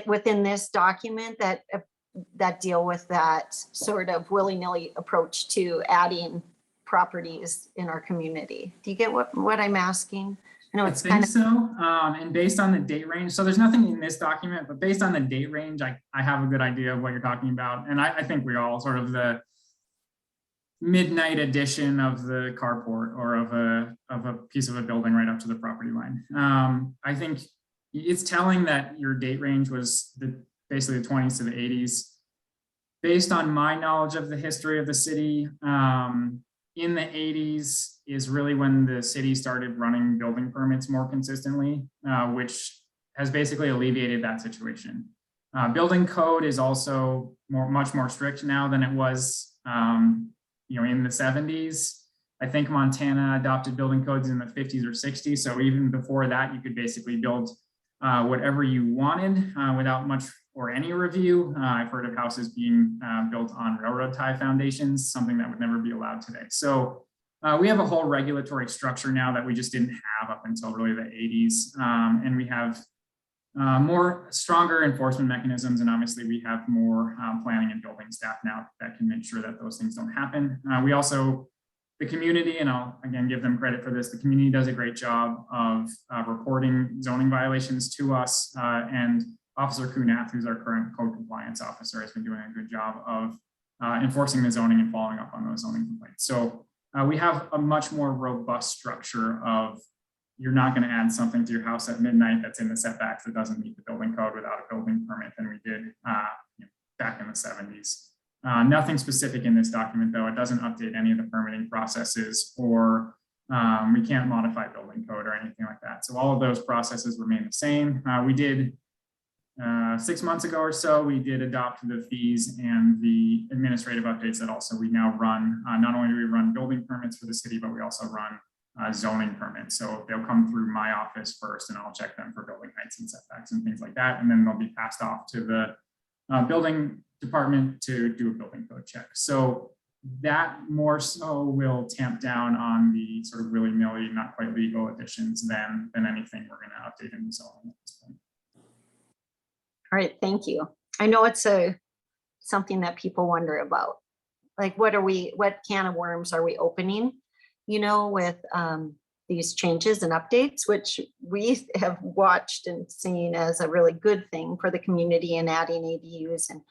within this document that deal with that sort of willy-nilly approach to adding properties in our community? Do you get what I'm asking? I know it's
I think so. And based on the date range, so there's nothing in this document, but based on the date range, I have a good idea of what you're talking about. And I think we all sort of the midnight edition of the carport or of a piece of a building right up to the property line. I think it's telling that your date range was basically the 20s to the 80s. Based on my knowledge of the history of the city, in the 80s is really when the city started running building permits more consistently, which has basically alleviated that situation. Building code is also much more strict now than it was you know, in the 70s. I think Montana adopted building codes in the 50s or 60s. So even before that, you could basically build whatever you wanted without much or any review. I've heard of houses being built on railroad tie foundations, something that would never be allowed today. So we have a whole regulatory structure now that we just didn't have up until really the 80s. And we have more stronger enforcement mechanisms. And obviously we have more planning and building staff now that can make sure that those things don't happen. We also, the community, and I'll again give them credit for this, the community does a great job of reporting zoning violations to us, and Officer Kunath, who's our current code compliance officer, has been doing a good job of enforcing the zoning and following up on those zoning complaints. So we have a much more robust structure of, you're not going to add something to your house at midnight that's in the setbacks that doesn't meet the building code without a building permit than we did back in the 70s. Nothing specific in this document, though. It doesn't update any of the permitting processes, or we can't modify building code or anything like that. So all of those processes remain the same. We did 6 months ago or so, we did adopt the fees and the administrative updates that also we now run. Not only do we run building permits for the city, but we also run zoning permits. So they'll come through my office first, and I'll check them for building heights and setbacks and things like that. And then they'll be passed off to the building department to do a building code check. So that more so will tamp down on the sort of willy-nilly, not quite legal additions than anything we're going to update in the zoning at this point.
All right, thank you. I know it's something that people wonder about. Like, what can of worms are we opening, you know, with these changes and updates, which we have watched and seen as a really good thing for the community, and adding ADUs and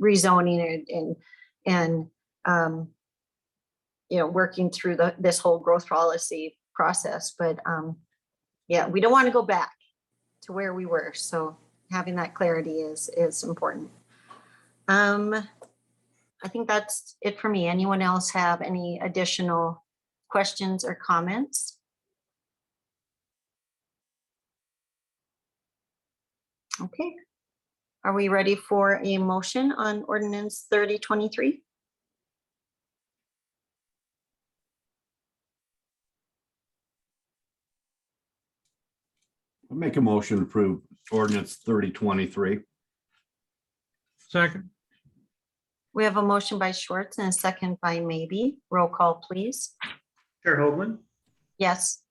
rezoning and you know, working through this whole growth policy process. But yeah, we don't want to go back to where we were. So having that clarity is important. I think that's it for me. Anyone else have any additional questions or comments? Okay. Are we ready for a motion on Ordinance 3023?
I'll make a motion to approve Ordinance 3023.
Second.
We have a motion by Schwartz and a second by Maybe. Roll call, please.
Chair Hoagland,
Yes.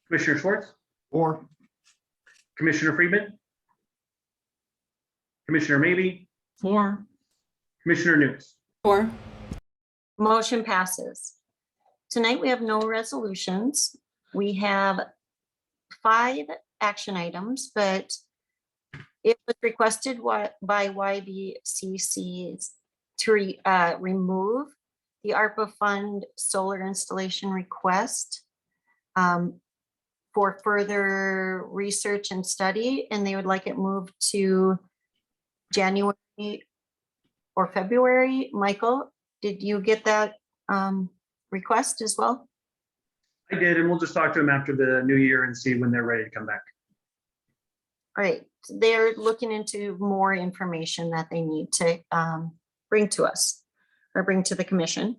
Commissioner Schwartz,
Or,
Commissioner Friedman, Commissioner Maybe,
4,
Commissioner Nunes.
4.
Motion passes. Tonight, we have no resolutions. We have 5 action items, but it was requested by YBCC to remove the ARPA fund solar installation request for further research and study, and they would like it moved to January or February. Michael, did you get that request as well?
I did, and we'll just talk to them after the new year and see when they're ready to come back.
All right, they're looking into more information that they need to bring to us or bring to the commission.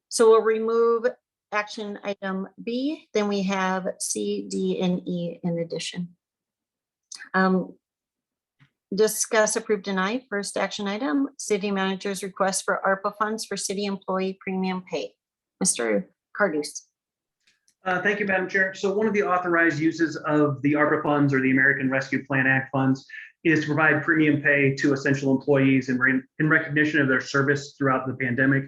So we'll remove action item B, then we have C, D, and E in addition. Discuss, approve, deny. First action item, city manager's request for ARPA funds for city employee premium pay. Mr. Cardus.
Thank you, Madam Chair. So one of the authorized uses of the ARPA funds or the American Rescue Plan Act funds is to provide premium pay to essential employees in recognition of their service throughout the pandemic.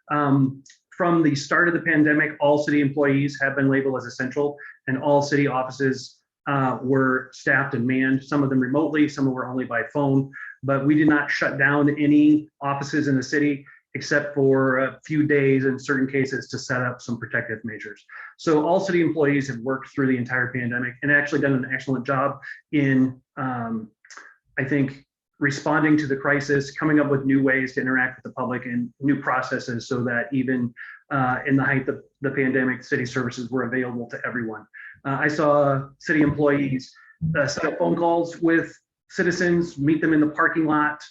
From the start of the pandemic, all city employees have been labeled as essential, and all city offices were staffed and manned, some of them remotely, some were only by phone, but we did not shut down any offices in the city except for a few days in certain cases to set up some protective measures. So all city employees have worked through the entire pandemic and actually done an excellent job in, I think, responding to the crisis, coming up with new ways to interact with the public and new processes so that even in the height of the pandemic, city services were available to everyone. I saw city employees set up phone calls with citizens, meet them in the parking lot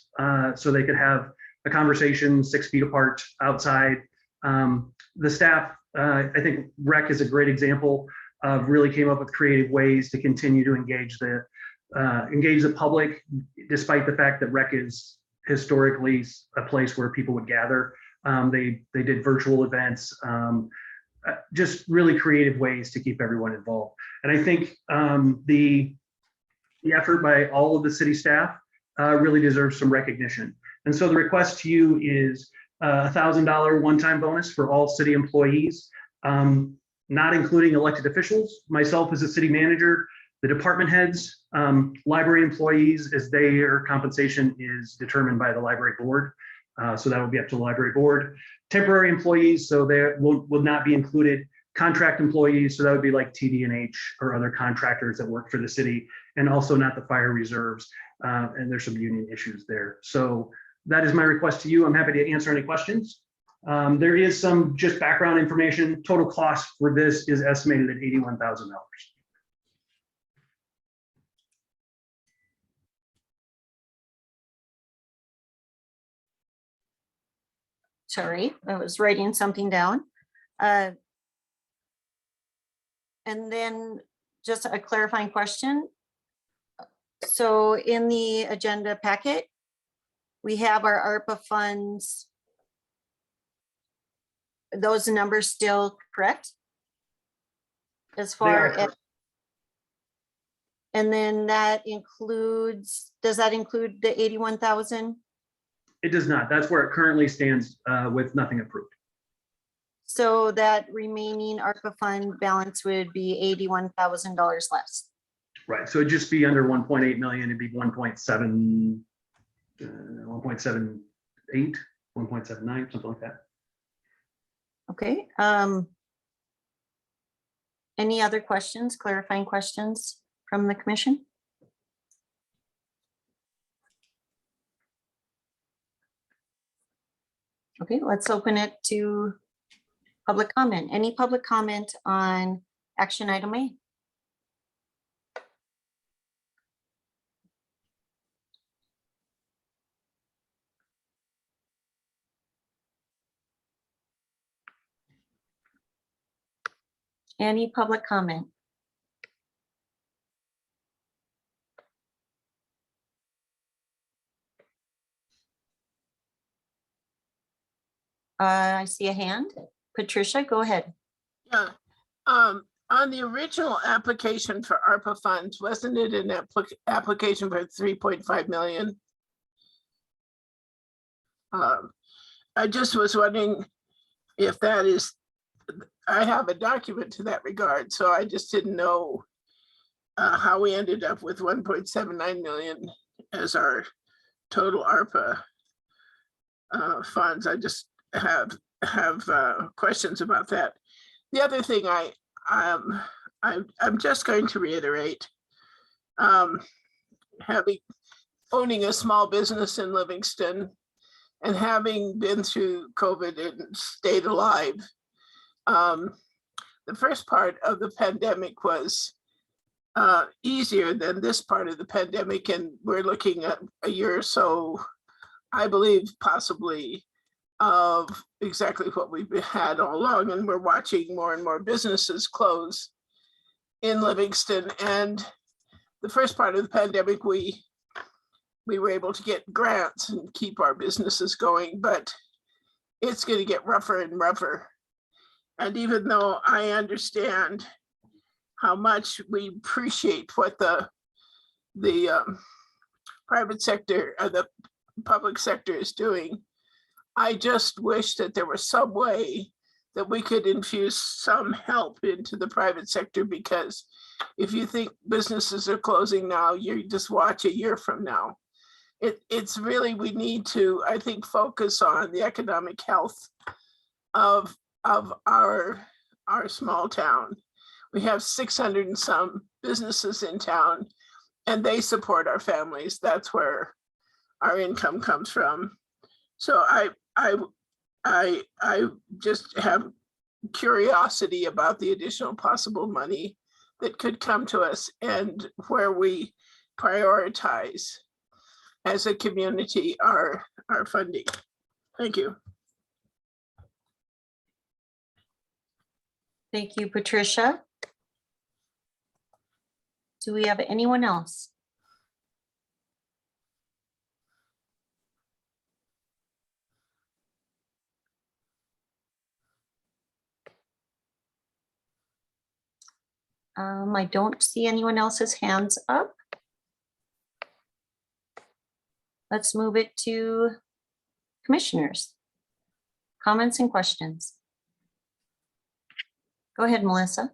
so they could have a conversation 6 feet apart outside. The staff, I think REC is a great example of really came up with creative ways to continue to engage the public, despite the fact that REC is historically a place where people would gather. They did virtual events, just really creative ways to keep everyone involved. And I think the effort by all of the city staff really deserves some recognition. And so the request to you is a $1,000 one-time bonus for all city employees, not including elected officials, myself as a city manager, the department heads, library employees, as their compensation is determined by the library board. So that will be up to the library board. Temporary employees, so they will not be included. Contract employees, so that would be like TD&H or other contractors that work for the city, and also not the fire reserves. And there's some union issues there. So that is my request to you. I'm happy to answer any questions. There is some just background information. Total cost for this is estimated at $81,000.
Sorry, I was writing something down. And then just a clarifying question. So in the agenda packet, we have our ARPA funds. Those numbers still correct? As far as, and then that includes, does that include the 81,000?
It does not. That's where it currently stands with nothing approved.
So that remaining ARPA fund balance would be $81,000 less.
Right. So it'd just be under 1.8 million. It'd be 1.7, 1.78, 1.79, something like that.
Okay. Any other questions, clarifying questions from the commission? Okay, let's open it to public comment. Any public comment on action item A? Any public comment? I see a hand. Patricia, go ahead.
Yeah, on the original application for ARPA funds, wasn't it an application for 3.5 million? I just was wondering if that is, I have a document to that regard, so I just didn't know how we ended up with 1.79 million as our total ARPA funds. I just have questions about that. The other thing I'm just going to reiterate, owning a small business in Livingston and having been through COVID and stayed alive, the first part of the pandemic was easier than this part of the pandemic, and we're looking at a year or so, I believe, possibly, of exactly what we've had all along, and we're watching more and more businesses close in Livingston. And the first part of the pandemic, we were able to get grants and keep our businesses going, but it's going to get rougher and rougher. And even though I understand how much we appreciate what the private sector or the public sector is doing, I just wish that there was some way that we could infuse some help into the private sector, because if you think businesses are closing now, you just watch a year from now. It's really, we need to, I think, focus on the economic health of our small town. We have 600 and some businesses in town, and they support our families. That's where our income comes from. So I just have curiosity about the additional possible money that could come to us and where we prioritize as a community our funding. Thank you.
Thank you, Patricia. Do we have anyone else? I don't see anyone else's hands up. Let's move it to commissioners. Comments and questions. Go ahead, Melissa.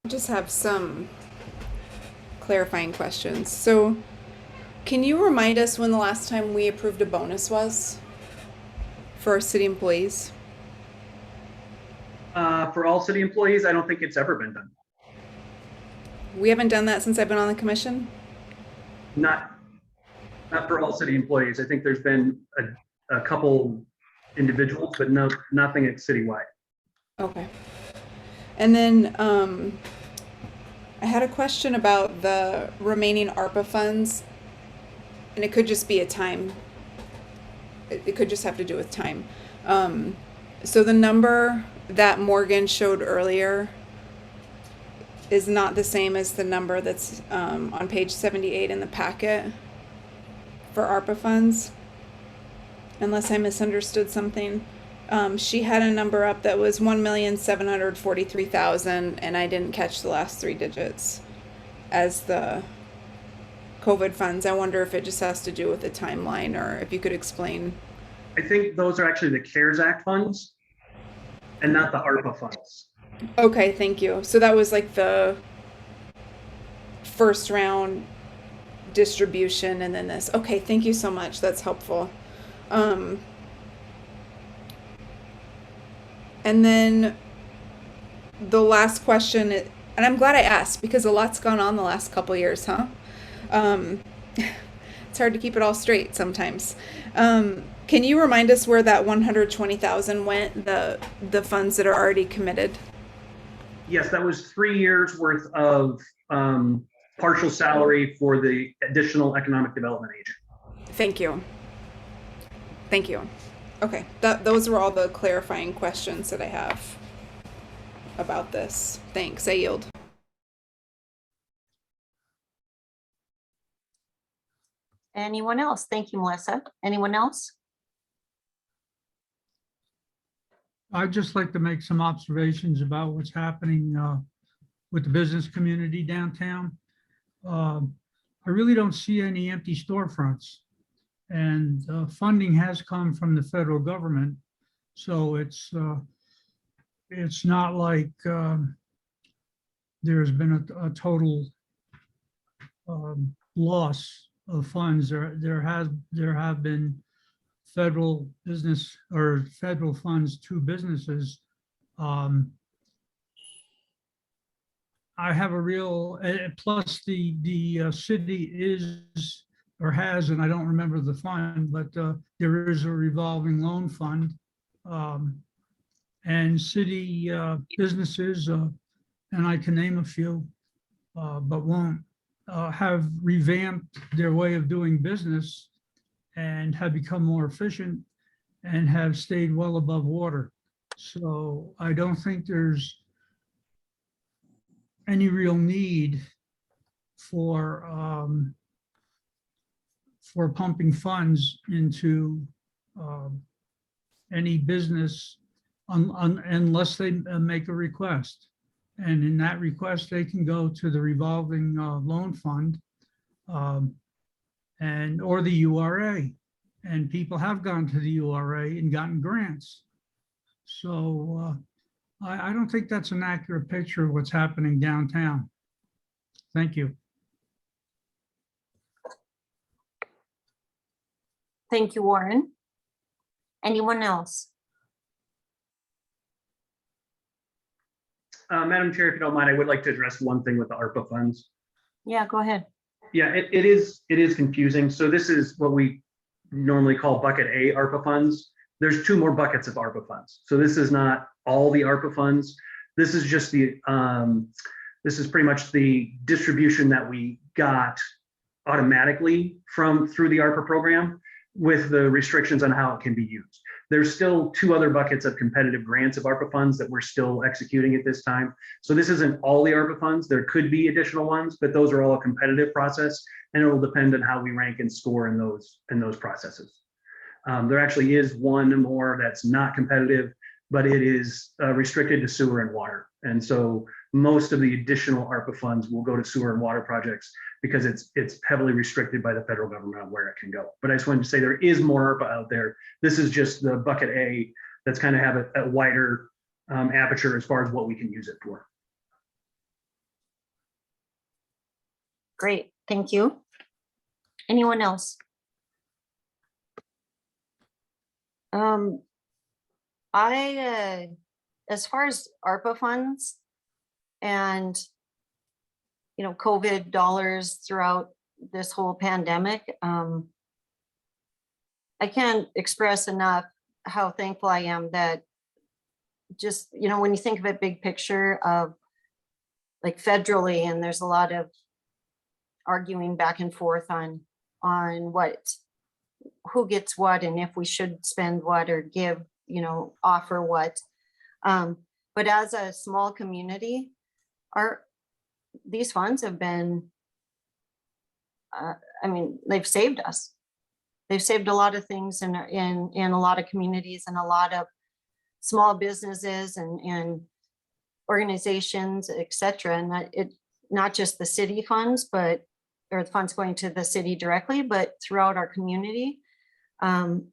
I just have some clarifying questions. So can you remind us when the last time we approved a bonus was for our city employees?
For all city employees, I don't think it's ever been done.
We haven't done that since I've been on the commission?
Not for all city employees. I think there's been a couple individuals, but nothing at citywide.
Okay. And then I had a question about the remaining ARPA funds, and it could just be a time. It could just have to do with time. So the number that Morgan showed earlier is not the same as the number that's on page 78 in the packet for ARPA funds, unless I misunderstood something. She had a number up that was 1,743,000, and I didn't catch the last three digits as the COVID funds. I wonder if it just has to do with the timeline, or if you could explain.
I think those are actually the CARES Act funds and not the ARPA funds.
Okay, thank you. So that was like the first round distribution, and then this. Okay, thank you so much. That's helpful. And then the last question, and I'm glad I asked because a lot's gone on the last couple years, huh? It's hard to keep it all straight sometimes. Can you remind us where that 120,000 went, the funds that are already committed?
Yes, that was 3 years worth of partial salary for the additional economic development agent.
Thank you. Thank you. Okay, those were all the clarifying questions that I have about this. Thanks, I yield.
Anyone else? Thank you, Melissa. Anyone else?
I'd just like to make some observations about what's happening with the business community downtown. I really don't see any empty storefronts. And funding has come from the federal government. So it's not like there's been a total loss of funds. There have been federal business or federal funds to businesses. I have a real, plus the city is or has, and I don't remember the fund, but there is a revolving loan fund. And city businesses, and I can name a few, but won't, have revamped their way of doing business and have become more efficient and have stayed well above water. So I don't think there's any real need for pumping funds into any business unless they make a request. And in that request, they can go to the revolving loan fund and or the URA. And people have gone to the URA and gotten grants. So I don't think that's an accurate picture of what's happening downtown. Thank you.
Thank you, Warren. Anyone else?
Madam Chair, if you don't mind, I would like to address one thing with the ARPA funds.
Yeah, go ahead.
Yeah, it is confusing. So this is what we normally call bucket A ARPA funds. There's two more buckets of ARPA funds. So this is not all the ARPA funds. This is just the, this is pretty much the distribution that we got automatically through the ARPA program with the restrictions on how it can be used. There's still two other buckets of competitive grants of ARPA funds that we're still executing at this time. So this isn't all the ARPA funds. There could be additional ones, but those are all a competitive process, and it will depend on how we rank and score in those processes. There actually is one more that's not competitive, but it is restricted to sewer and water. And so most of the additional ARPA funds will go to sewer and water projects because it's heavily restricted by the federal government on where it can go. But I just wanted to say there is more ARPA out there. This is just the bucket A that's kind of have a wider aperture as far as what we can use it for.
Great, thank you. Anyone else? As far as ARPA funds and, you know, COVID dollars throughout this whole pandemic, I can't express enough how thankful I am that just, you know, when you think of it big picture of like federally, and there's a lot of arguing back and forth on who gets what and if we should spend what or give, you know, offer what. But as a small community, these funds have been, I mean, they've saved us. They've saved a lot of things in a lot of communities and a lot of small businesses and organizations, et cetera. And not just the city funds, or the funds going to the city directly, but throughout our community. I'm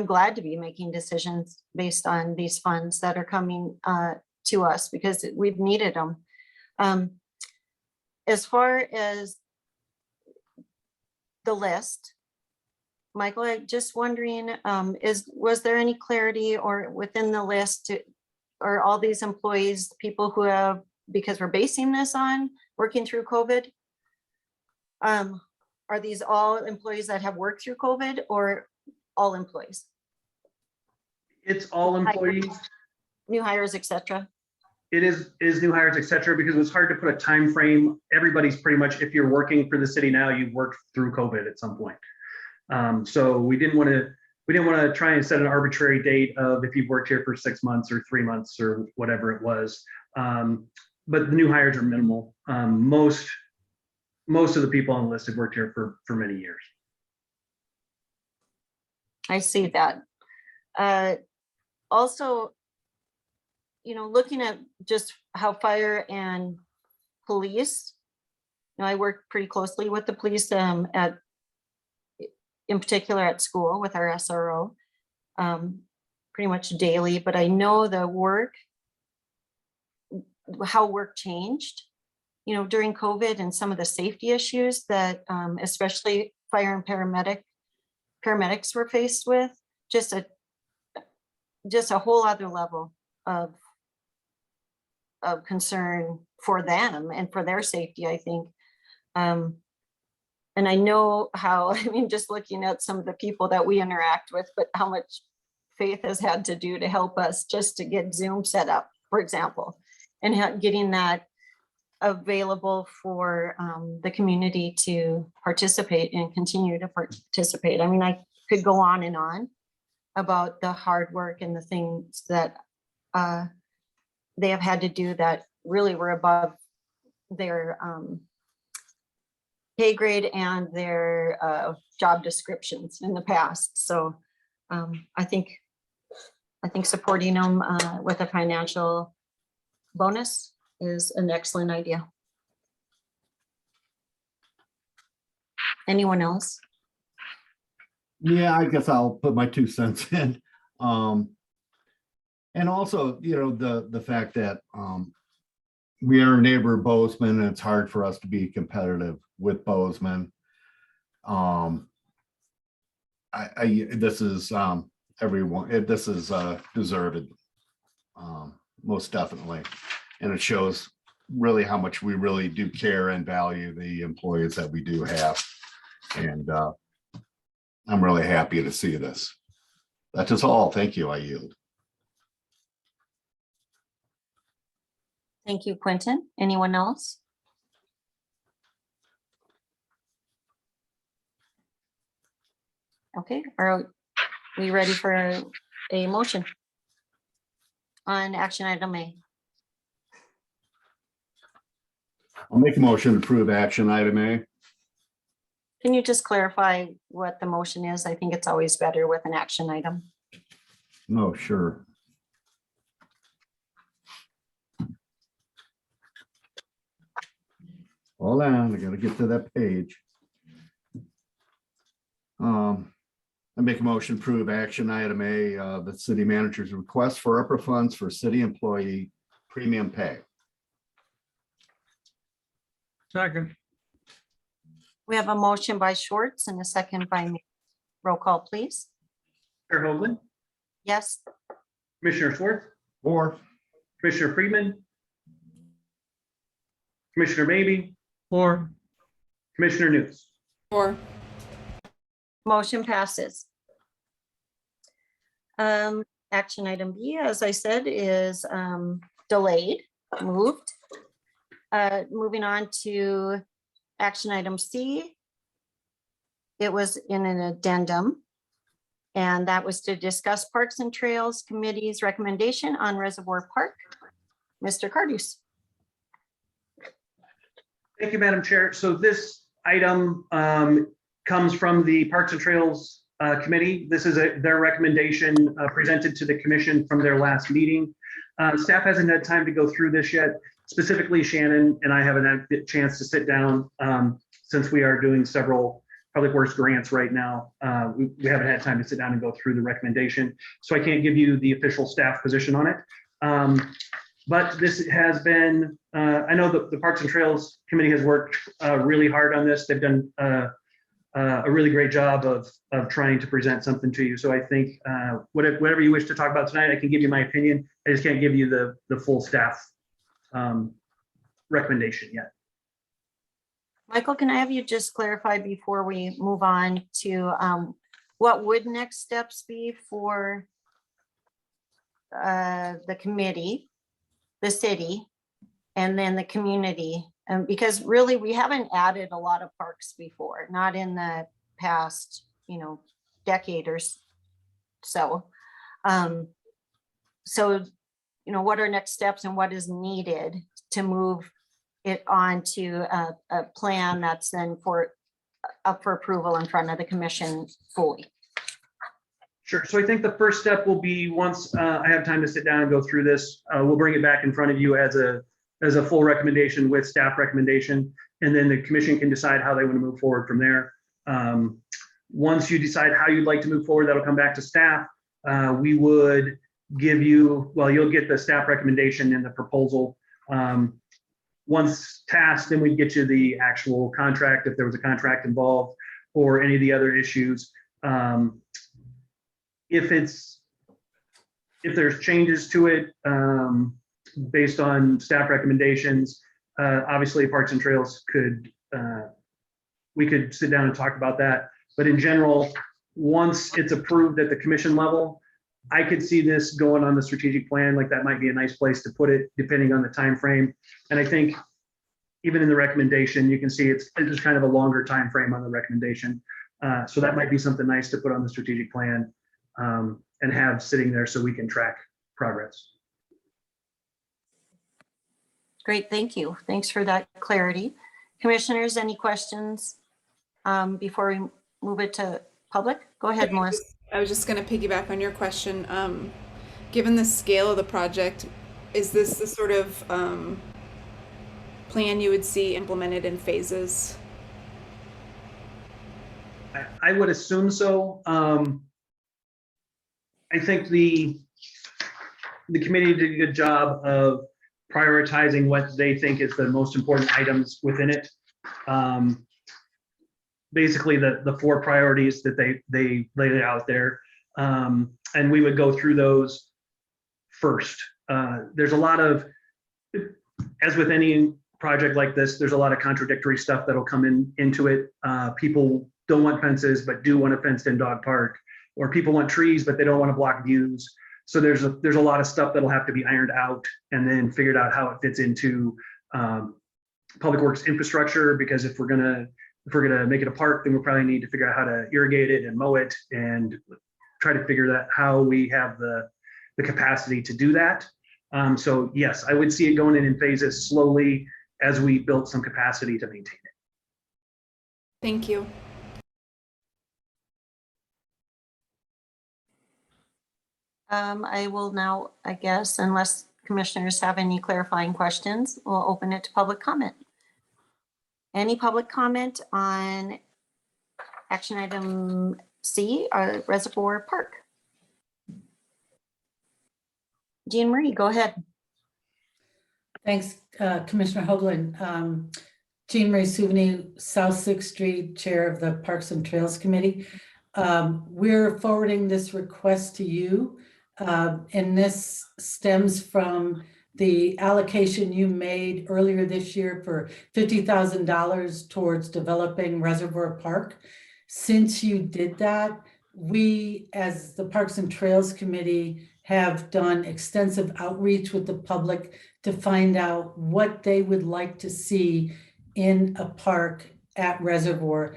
glad to be making decisions based on these funds that are coming to us because we've needed them. As far as the list, Michael, I'm just wondering, was there any clarity or within the list, are all these employees people who have, because we're basing this on working through COVID? Are these all employees that have worked through COVID or all employees?
It's all employees.
New hires, et cetera.
It is new hires, et cetera, because it's hard to put a time frame. Everybody's pretty much, if you're working for the city now, you've worked through COVID at some point. So we didn't want to try and set an arbitrary date of if you've worked here for 6 months or 3 months or whatever it was. But the new hires are minimal. Most of the people on the list have worked here for many years.
I see that. Also, looking at just how fire and police, I work pretty closely with the police in particular at school with our SRO, pretty much daily, but I know how work changed, during COVID and some of the safety issues that especially fire and paramedics were faced with, just a whole other level of concern for them and for their safety, I think. And I know how, just looking at some of the people that we interact with, but how much Faith has had to do to help us just to get Zoom set up, for example, and getting that available for the community to participate and continue to participate. I could go on and on about the hard work and the things that they have had to do that really were above their pay grade and their job descriptions in the past. So I think supporting them with a financial bonus is an excellent idea. Anyone else?
Yeah, I guess I'll put my 2 cents in. And also, the fact that we are a neighbor of Bozeman, and it's hard for us to be competitive with Bozeman. This is everyone. This is deserved, most definitely, and it shows really how much we really do care and value the employees that we do have. And I'm really happy to see this. That is all. Thank you. I yield.
Thank you, Quentin. Anyone else? Okay, are we ready for a motion on action item A?
I'll make a motion to approve action item A.
Can you just clarify what the motion is? I think it's always better with an action item.
No, sure. Hold on, I gotta get to that page. I make a motion to approve action item A, the city manager's request for Arpa funds for city employee premium pay.
Second,
We have a motion by Schwartz and a second by me. Roll call, please.
Chair Hoagland,
Yes.
Commissioner Schwartz,
Or,
Commissioner Freeman, Commissioner Maybe,
or,
Commissioner News.
Or,
Motion passes. Action item B, as I said, is delayed, moved. Moving on to action item C. It was in an addendum, and that was to discuss Parks and Trails Committee's recommendation on Reservoir Park. Mr. Cardus.
Thank you, Madam Chair. So this item comes from the Parks and Trails Committee. This is their recommendation presented to the commission from their last meeting. Staff hasn't had time to go through this yet. Specifically, Shannon and I haven't had a chance to sit down since we are doing several public works grants right now. We haven't had time to sit down and go through the recommendation. So I can't give you the official staff position on it. But this has been, I know the Parks and Trails Committee has worked really hard on this. They've done a really great job of trying to present something to you. So I think whatever you wish to talk about tonight, I can give you my opinion. I just can't give you the full staff recommendation yet.
Michael, can I have you just clarify before we move on to what would next steps be for the committee, the city, and then the community? Because really we haven't added a lot of parks before, not in the past, decade or so. So, what are next steps and what is needed to move it on to a plan that's then up for approval in front of the commission fully?
Sure. So I think the first step will be once I have time to sit down and go through this, we'll bring it back in front of you as a full recommendation with staff recommendation, and then the commission can decide how they want to move forward from there. Once you decide how you'd like to move forward, that'll come back to staff. We would give you, well, you'll get the staff recommendation and the proposal. Once tasked, then we get you the actual contract, if there was a contract involved, or any of the other issues. If there's changes to it based on staff recommendations, obviously Parks and Trails we could sit down and talk about that. But in general, once it's approved at the commission level, I could see this going on the strategic plan. Like that might be a nice place to put it, depending on the time frame. And I think even in the recommendation, you can see it's kind of a longer time frame on the recommendation. So that might be something nice to put on the strategic plan and have sitting there so we can track progress.
Great, thank you. Thanks for that clarity. Commissioners, any questions before we move it to public? Go ahead, Melissa.
I was just going to piggyback on your question. Given the scale of the project, is this the sort of plan you would see implemented in phases?
I would assume so. I think the committee did a good job of prioritizing what they think is the most important items within it. Basically, the 4 priorities that they laid out there, and we would go through those first. There's a lot of, as with any project like this, there's a lot of contradictory stuff that'll come into it. People don't want fences, but do want a fenced-in dog park, or people want trees, but they don't want to block views. So there's a lot of stuff that'll have to be ironed out and then figured out how it fits into public works infrastructure. Because if we're gonna make it a park, then we'll probably need to figure out how to irrigate it and mow it and try to figure that how we have the capacity to do that. So yes, I would see it going in phases slowly as we build some capacity to maintain it.
Thank you.
I will now, I guess, unless commissioners have any clarifying questions, we'll open it to public comment. Any public comment on action item C, Reservoir Park? Jean Marie, go ahead.
Thanks, Commissioner Hoagland. Jean Marie Souvigny, South 6th Street, Chair of the Parks and Trails Committee. We're forwarding this request to you, and this stems from the allocation you made earlier this year for $50,000 towards developing Reservoir Park. Since you did that, we, as the Parks and Trails Committee, have done extensive outreach with the public to find out what they would like to see in a park at Reservoir.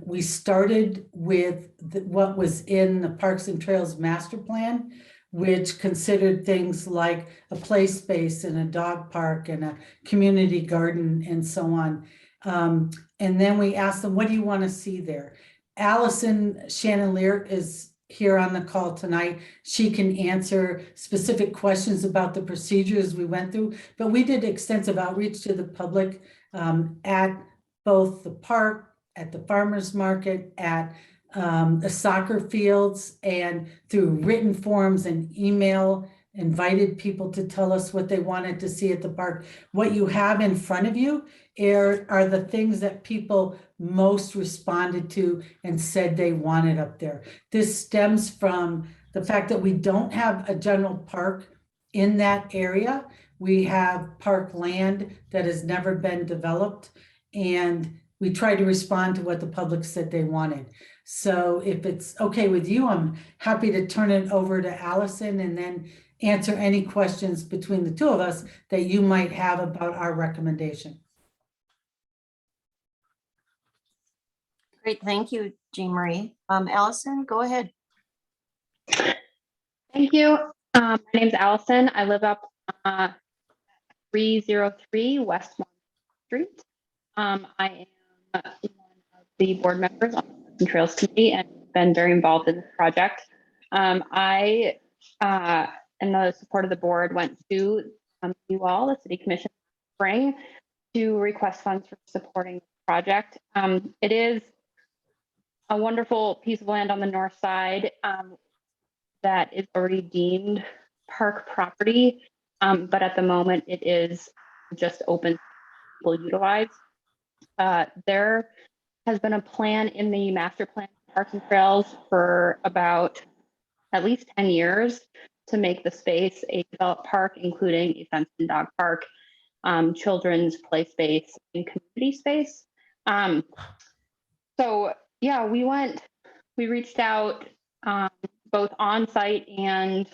We started with what was in the Parks and Trails Master Plan, which considered things like a play space and a dog park and a community garden and so on. And then we asked them, what do you want to see there? Allison Shannon-Lear is here on the call tonight. She can answer specific questions about the procedures we went through, but we did extensive outreach to the public at both the park, at the farmer's market, at the soccer fields, and through written forms and email, invited people to tell us what they wanted to see at the park. What you have in front of you are the things that people most responded to and said they wanted up there. This stems from the fact that we don't have a general park in that area. We have park land that has never been developed, and we try to respond to what the public said they wanted. So if it's okay with you, I'm happy to turn it over to Allison and then answer any questions between the two of us that you might have about our recommendation.
Great, thank you, Jean Marie. Allison, go ahead.
Thank you. My name's Allison. I live up 303 West Street. I am one of the board members on the Trails Committee and been very involved in this project. I and the support of the board went to you all, the city commission, spring to request funds for supporting the project. It is a wonderful piece of land on the north side that is already deemed park property, but at the moment it is just open to utilize. There has been a plan in the master plan for parks and trails for about at least 10 years to make the space a developed park, including a fenced in dog park, children's play space, and community space. So yeah, we reached out both on site and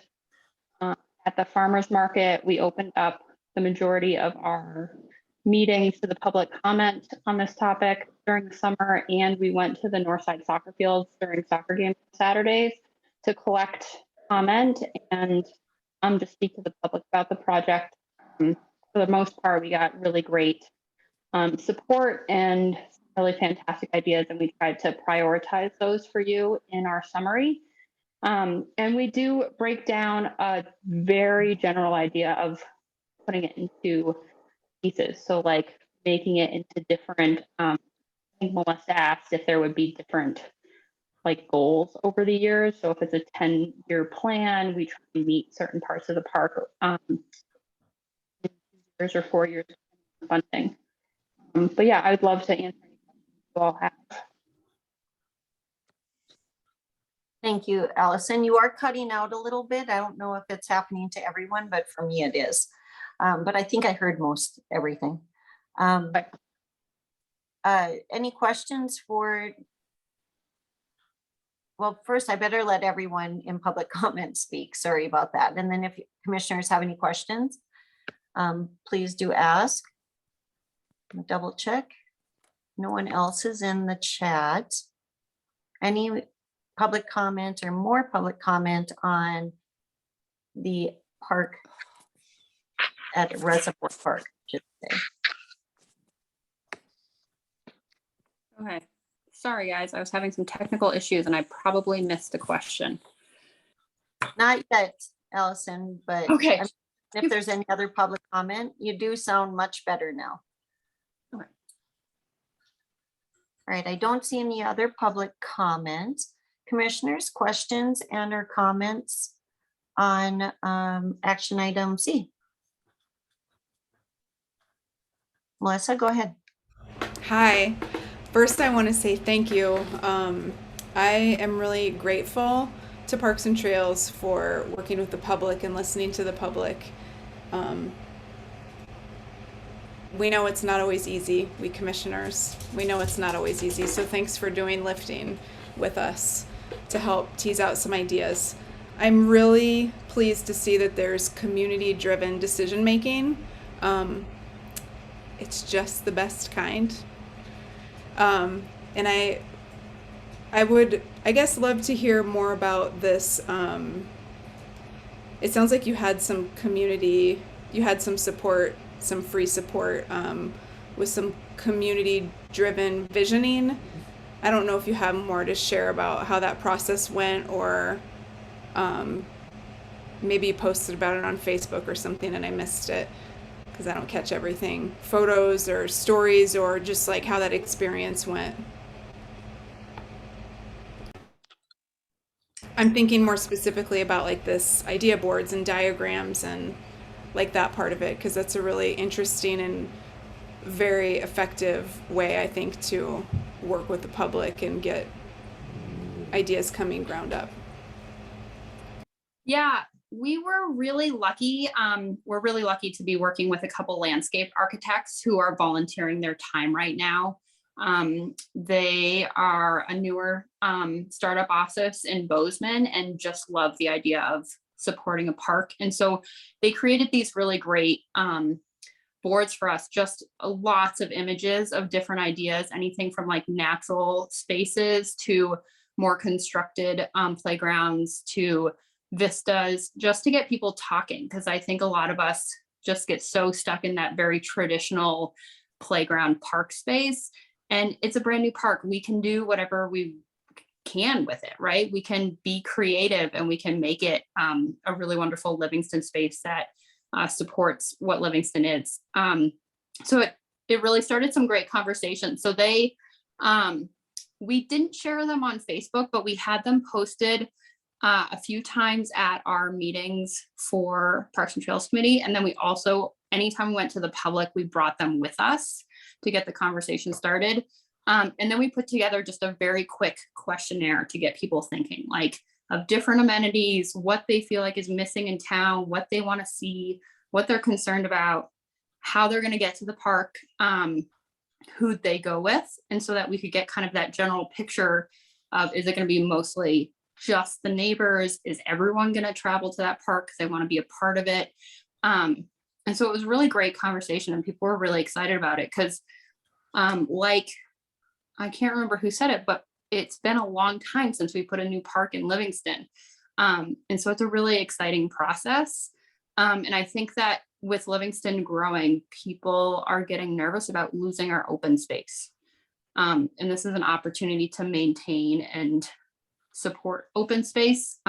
at the farmers market. We opened up the majority of our meetings to the public comment on this topic during the summer, and we went to the Northside soccer fields during soccer games Saturdays to collect comment and just speak to the public about the project. For the most part, we got really great support and really fantastic ideas, and we tried to prioritize those for you in our summary. And we do break down a very general idea of putting it into pieces. So like making it into different, I think Melissa asked if there would be different like goals over the years. So if it's a 10-year plan, we try to meet certain parts of the park in 2 years or 4 years of funding. But yeah, I would love to answer any questions you all have.
Thank you, Allison. You are cutting out a little bit. I don't know if it's happening to everyone, but for me it is. But I think I heard most everything. Any questions for? Well, first I better let everyone in public comment speak. Sorry about that. And then if commissioners have any questions, please do ask. Double check. No one else is in the chat. Any public comment or more public comment on the park at Reservoir Park, I should say.
Okay, sorry guys, I was having some technical issues and I probably missed a question.
Not yet, Allison, but
Okay.
If there's any other public comment, you do sound much better now.
Okay.
All right, I don't see any other public comments. Commissioners, questions and or comments on action item C? Melissa, go ahead.
Hi. First, I want to say thank you. I am really grateful to Parks and Trails for working with the public and listening to the public. We know it's not always easy. We commissioners, we know it's not always easy. So thanks for doing lifting with us to help tease out some ideas. I'm really pleased to see that there's community-driven decision-making. It's just the best kind. And I would, I guess, love to hear more about this. It sounds like you had some community, you had some support, some free support with some community-driven visioning. I don't know if you have more to share about how that process went, or maybe you posted about it on Facebook or something and I missed it because I don't catch everything. Photos or stories or just like how that experience went. I'm thinking more specifically about like this idea boards and diagrams and like that part of it, because that's a really interesting and very effective way, I think, to work with the public and get ideas coming ground up.
Yeah, we were really lucky. We're really lucky to be working with a couple landscape architects who are volunteering their time right now. They are a newer startup office in Bozeman and just love the idea of supporting a park. And so they created these really great boards for us, just lots of images of different ideas, anything from like natural spaces to more constructed playgrounds to vistas, just to get people talking. Because I think a lot of us just get so stuck in that very traditional playground park space. And it's a brand new park. We can do whatever we can with it, right? We can be creative and we can make it a really wonderful Livingston space that supports what Livingston is. So it really started some great conversations. So we didn't share them on Facebook, but we had them posted a few times at our meetings for Parks and Trails Committee. And then we also, anytime we went to the public, we brought them with us to get the conversation started. And then we put together just a very quick questionnaire to get people thinking, like, of different amenities, what they feel like is missing in town, what they want to see, what they're concerned about, how they're going to get to the park, who they go with. And so that we could get kind of that general picture of, is it going to be mostly just the neighbors? Is everyone going to travel to that park because they want to be a part of it? And so it was really great conversation, and people were really excited about it because like, I can't remember who said it, but it's been a long time since we put a new park in Livingston. And so it's a really exciting process. And I think that with Livingston growing, people are getting nervous about losing our open space. And this is an opportunity to maintain and support open space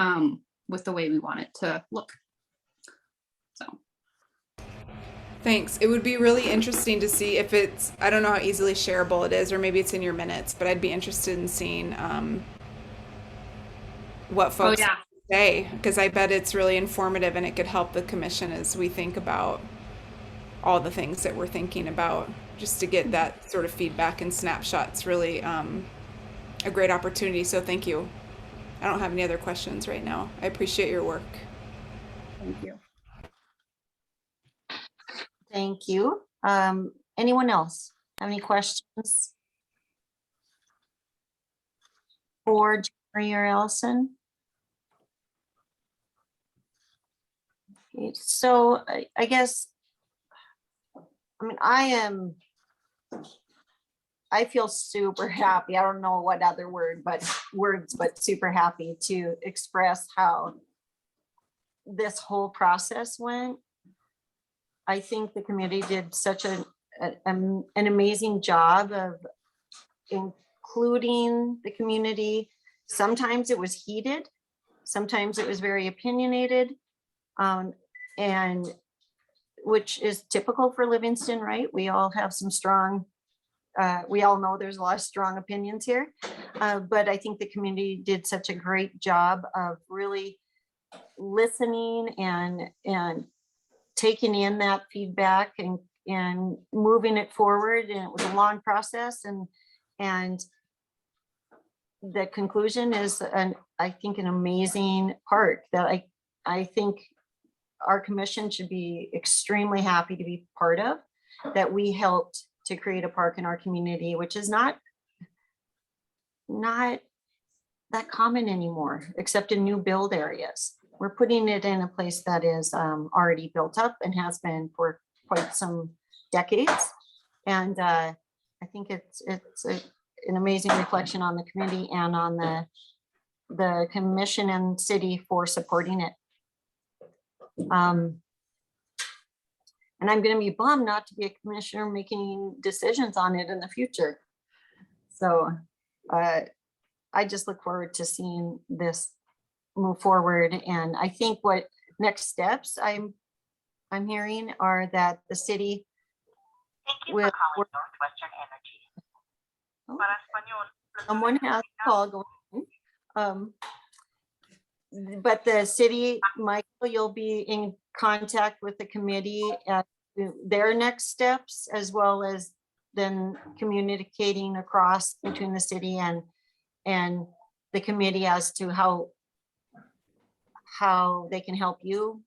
with the way we want it to look. So.
Thanks. It would be really interesting to see if it's, I don't know how easily shareable it is, or maybe it's in your minutes, but I'd be interested in seeing what folks say, because I bet it's really informative and it could help the commission as we think about all the things that we're thinking about, just to get that sort of feedback and snapshots. Really a great opportunity. So thank you. I don't have any other questions right now. I appreciate your work.
Thank you.
Thank you. Anyone else have any questions for Jerry or Allison? Okay, so I guess, I mean, I feel super happy. I don't know what other words, but super happy to express how this whole process went. I think the committee did such an amazing job of including the community. Sometimes it was heated, sometimes it was very opinionated, and which is typical for Livingston, right? We all have some strong, we all know there's a lot of strong opinions here, but I think the community did such a great job of really listening and taking in that feedback and moving it forward. And it was a long process, and the conclusion is I think an amazing park that I think our commission should be extremely happy to be part of, that we helped to create a park in our community, which is not that common anymore, except in new build areas. We're putting it in a place that is already built up and has been for quite some decades. And I think it's an amazing reflection on the community and on the commission and city for supporting it. And I'm going to be bummed not to be a commissioner making decisions on it in the future. So I just look forward to seeing this move forward. And I think what next steps I'm hearing are that the city will work. Someone has a call going. But the city, Michael, you'll be in contact with the committee at their next steps, as well as then communicating across between the city and the committee as to how they can help you.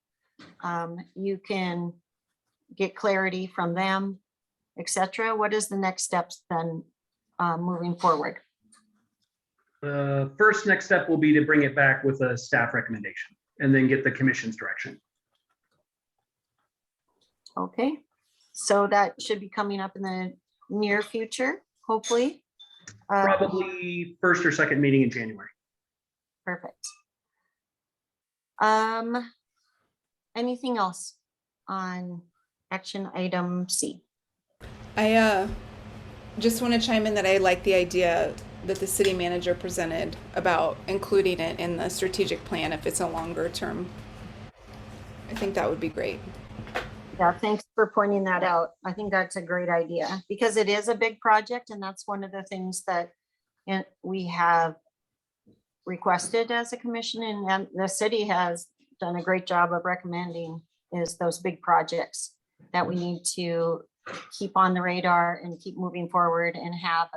You can get clarity from them, etc. What is the next steps then moving forward?
The first next step will be to bring it back with a staff recommendation and then get the commission's direction.
Okay, so that should be coming up in the near future, hopefully.
Probably first or second meeting in January.
Perfect. Anything else on action item C?
I just want to chime in that I like the idea that the city manager presented about including it in the strategic plan if it's a longer term. I think that would be great.
Yeah, thanks for pointing that out. I think that's a great idea because it is a big project and that's one of the things that we have requested as a commission, and the city has done a great job of recommending is those big projects that we need to keep on the radar and keep moving forward and have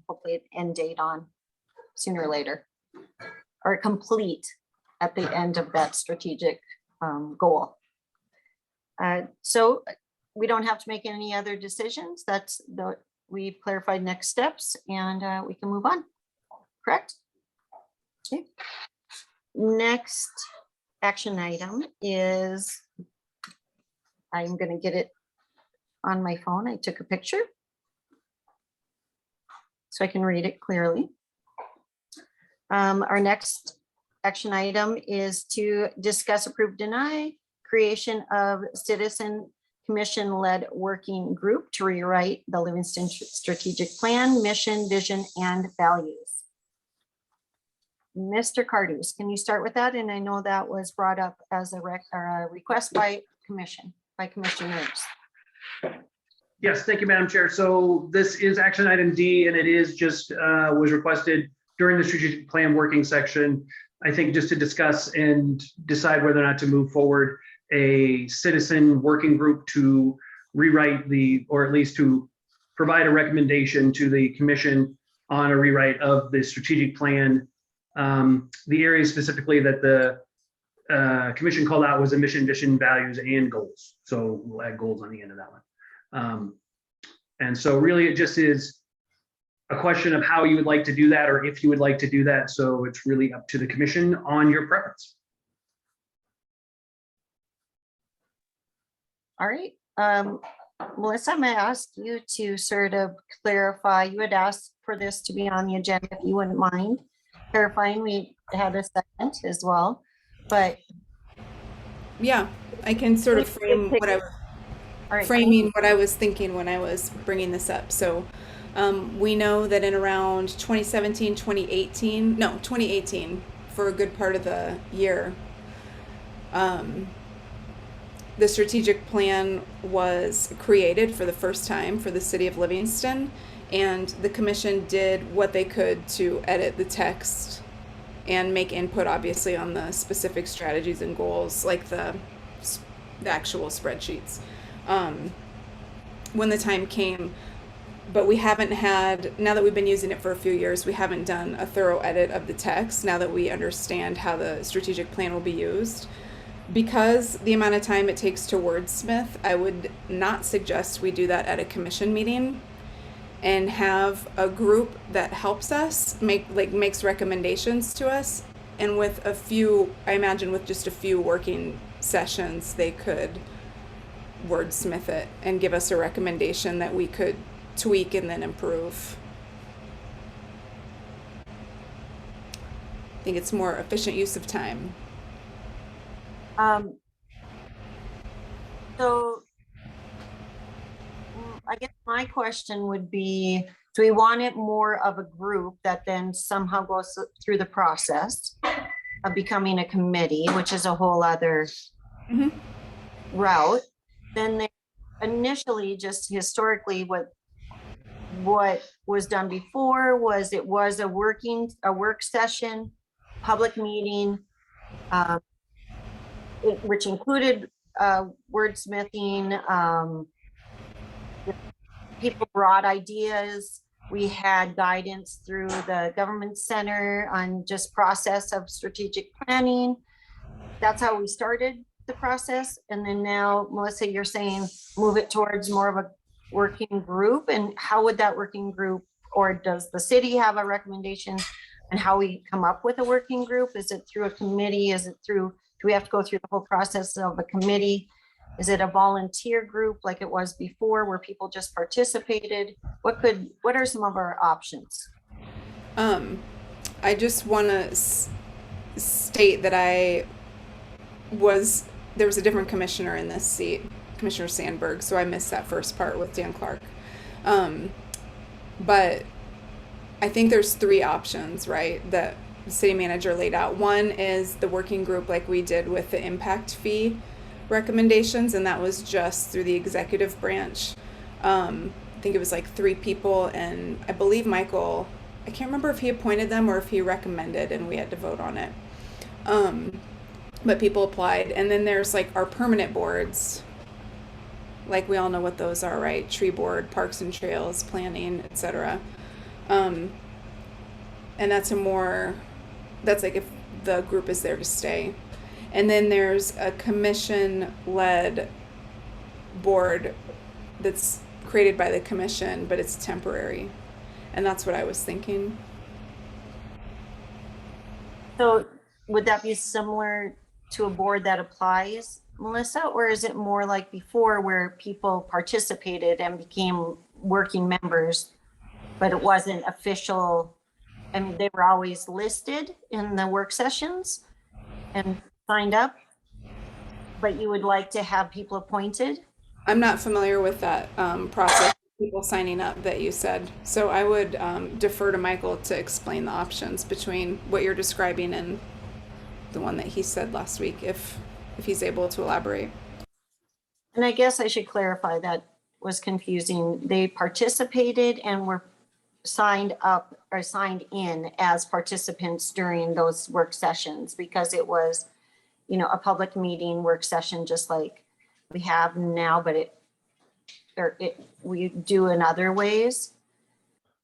hopefully an end date on sooner or later, or complete at the end of that strategic goal. So we don't have to make any other decisions. We've clarified next steps and we can move on, correct? Okay. Next action item is, I'm going to get it on my phone. I took a picture so I can read it clearly. Our next action item is to discuss, approve, deny creation of citizen commission-led working group to rewrite the Livingston strategic plan, mission, vision, and values. Mr. Cardus, can you start with that? And I know that was brought up as a request by commissioners.
Yes, thank you, Madam Chair. So this is action item D, and it is just was requested during the strategic plan working section, I think, just to discuss and decide whether or not to move forward a citizen working group to rewrite or at least to provide a recommendation to the commission on a rewrite of the strategic plan. The area specifically that the commission called out was a mission, vision, values, and goals. So we'll add goals on the end of that one. And so really it just is a question of how you would like to do that, or if you would like to do that. So it's really up to the commission on your preference.
All right. Melissa, I'm going to ask you to sort of clarify. You had asked for this to be on the agenda, if you wouldn't mind clarifying. We had a second as well, but
yeah, I can sort of frame what framing what I was thinking when I was bringing this up. So we know that in around 2017, 2018, for a good part of the year, the strategic plan was created for the first time for the city of Livingston, and the commission did what they could to edit the text and make input, obviously, on the specific strategies and goals, like the actual spreadsheets, when the time came. But we haven't had, now that we've been using it for a few years, we haven't done a thorough edit of the text now that we understand how the strategic plan will be used. Because the amount of time it takes to wordsmith, I would not suggest we do that at a commission meeting and have a group that helps us makes recommendations to us. And with a few, I imagine with just a few working sessions, they could wordsmith it and give us a recommendation that we could tweak and then improve. I think it's more efficient use of time.
So I guess my question would be, do we want it more of a group that then somehow goes through the process of becoming a committee, which is a whole other route? Then they initially, just historically, what was done before was it was a work session, public meeting, which included wordsmithing. People brought ideas. We had guidance through the government center on just process of strategic planning. That's how we started the process. And then now, Melissa, you're saying move it towards more of a working group. And how would that working group, or does the city have a recommendation on how we come up with a working group? Is it through a committee? Is it through, do we have to go through the whole process of a committee? Is it a volunteer group like it was before where people just participated? What are some of our options?
I just want to state that there was a different commissioner in this seat, Commissioner Sandberg, so I missed that first part with Dan Clark. But I think there's three options, right, that the city manager laid out. One is the working group like we did with the impact fee recommendations, and that was just through the executive branch. I think it was like 3 people, and I believe Michael, I can't remember if he appointed them or if he recommended and we had to vote on it. But people applied. And then there's like our permanent boards. Like we all know what those are, right? Tree board, parks and trails, planning, etc. And that's like if the group is there to stay. And then there's a commission-led board that's created by the commission, but it's temporary. And that's what I was thinking.
So would that be similar to a board that applies, Melissa, or is it more like before where people participated and became working members, but it wasn't official? I mean, they were always listed in the work sessions and signed up, but you would like to have people appointed?
I'm not familiar with that process, people signing up that you said. So I would defer to Michael to explain the options between what you're describing and the one that he said last week, if he's able to elaborate.
And I guess I should clarify, that was confusing. They participated and were signed up or signed in as participants during those work sessions, because it was, you know, a public meeting work session, just like we have now, but we do in other ways,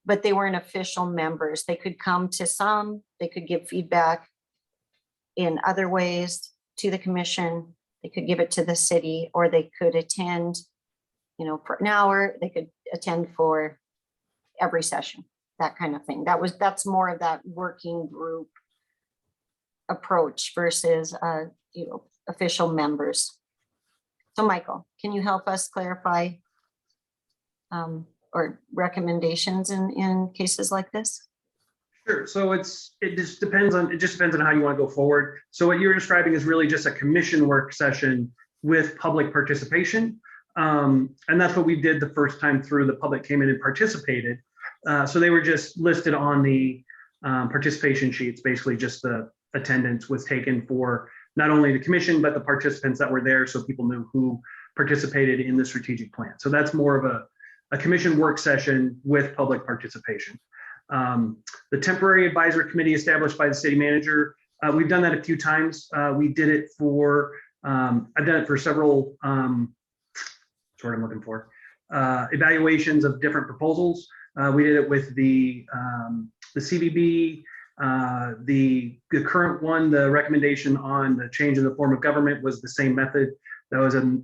but they weren't official members. They could come to some, they could give feedback in other ways to the commission. They could give it to the city, or they could attend, you know, for an hour. They could attend for every session, that kind of thing. That's more of that working group approach versus, you know, official members. So Michael, can you help us clarify or recommendations in cases like this?
Sure. So it just depends on how you want to go forward. So what you're describing is really just a commission work session with public participation. And that's what we did the first time through. The public came in and participated. So they were just listed on the participation sheets. Basically just the attendance was taken for not only the commission, but the participants that were there, so people knew who participated in the strategic plan. So that's more of a commission work session with public participation. The temporary advisory committee established by the city manager, we've done that a few times. We did it for, I've done it for several, that's what I'm looking for, evaluations of different proposals. We did it with the CBB, the current one, the recommendation on the change in the form of government was the same method. That was a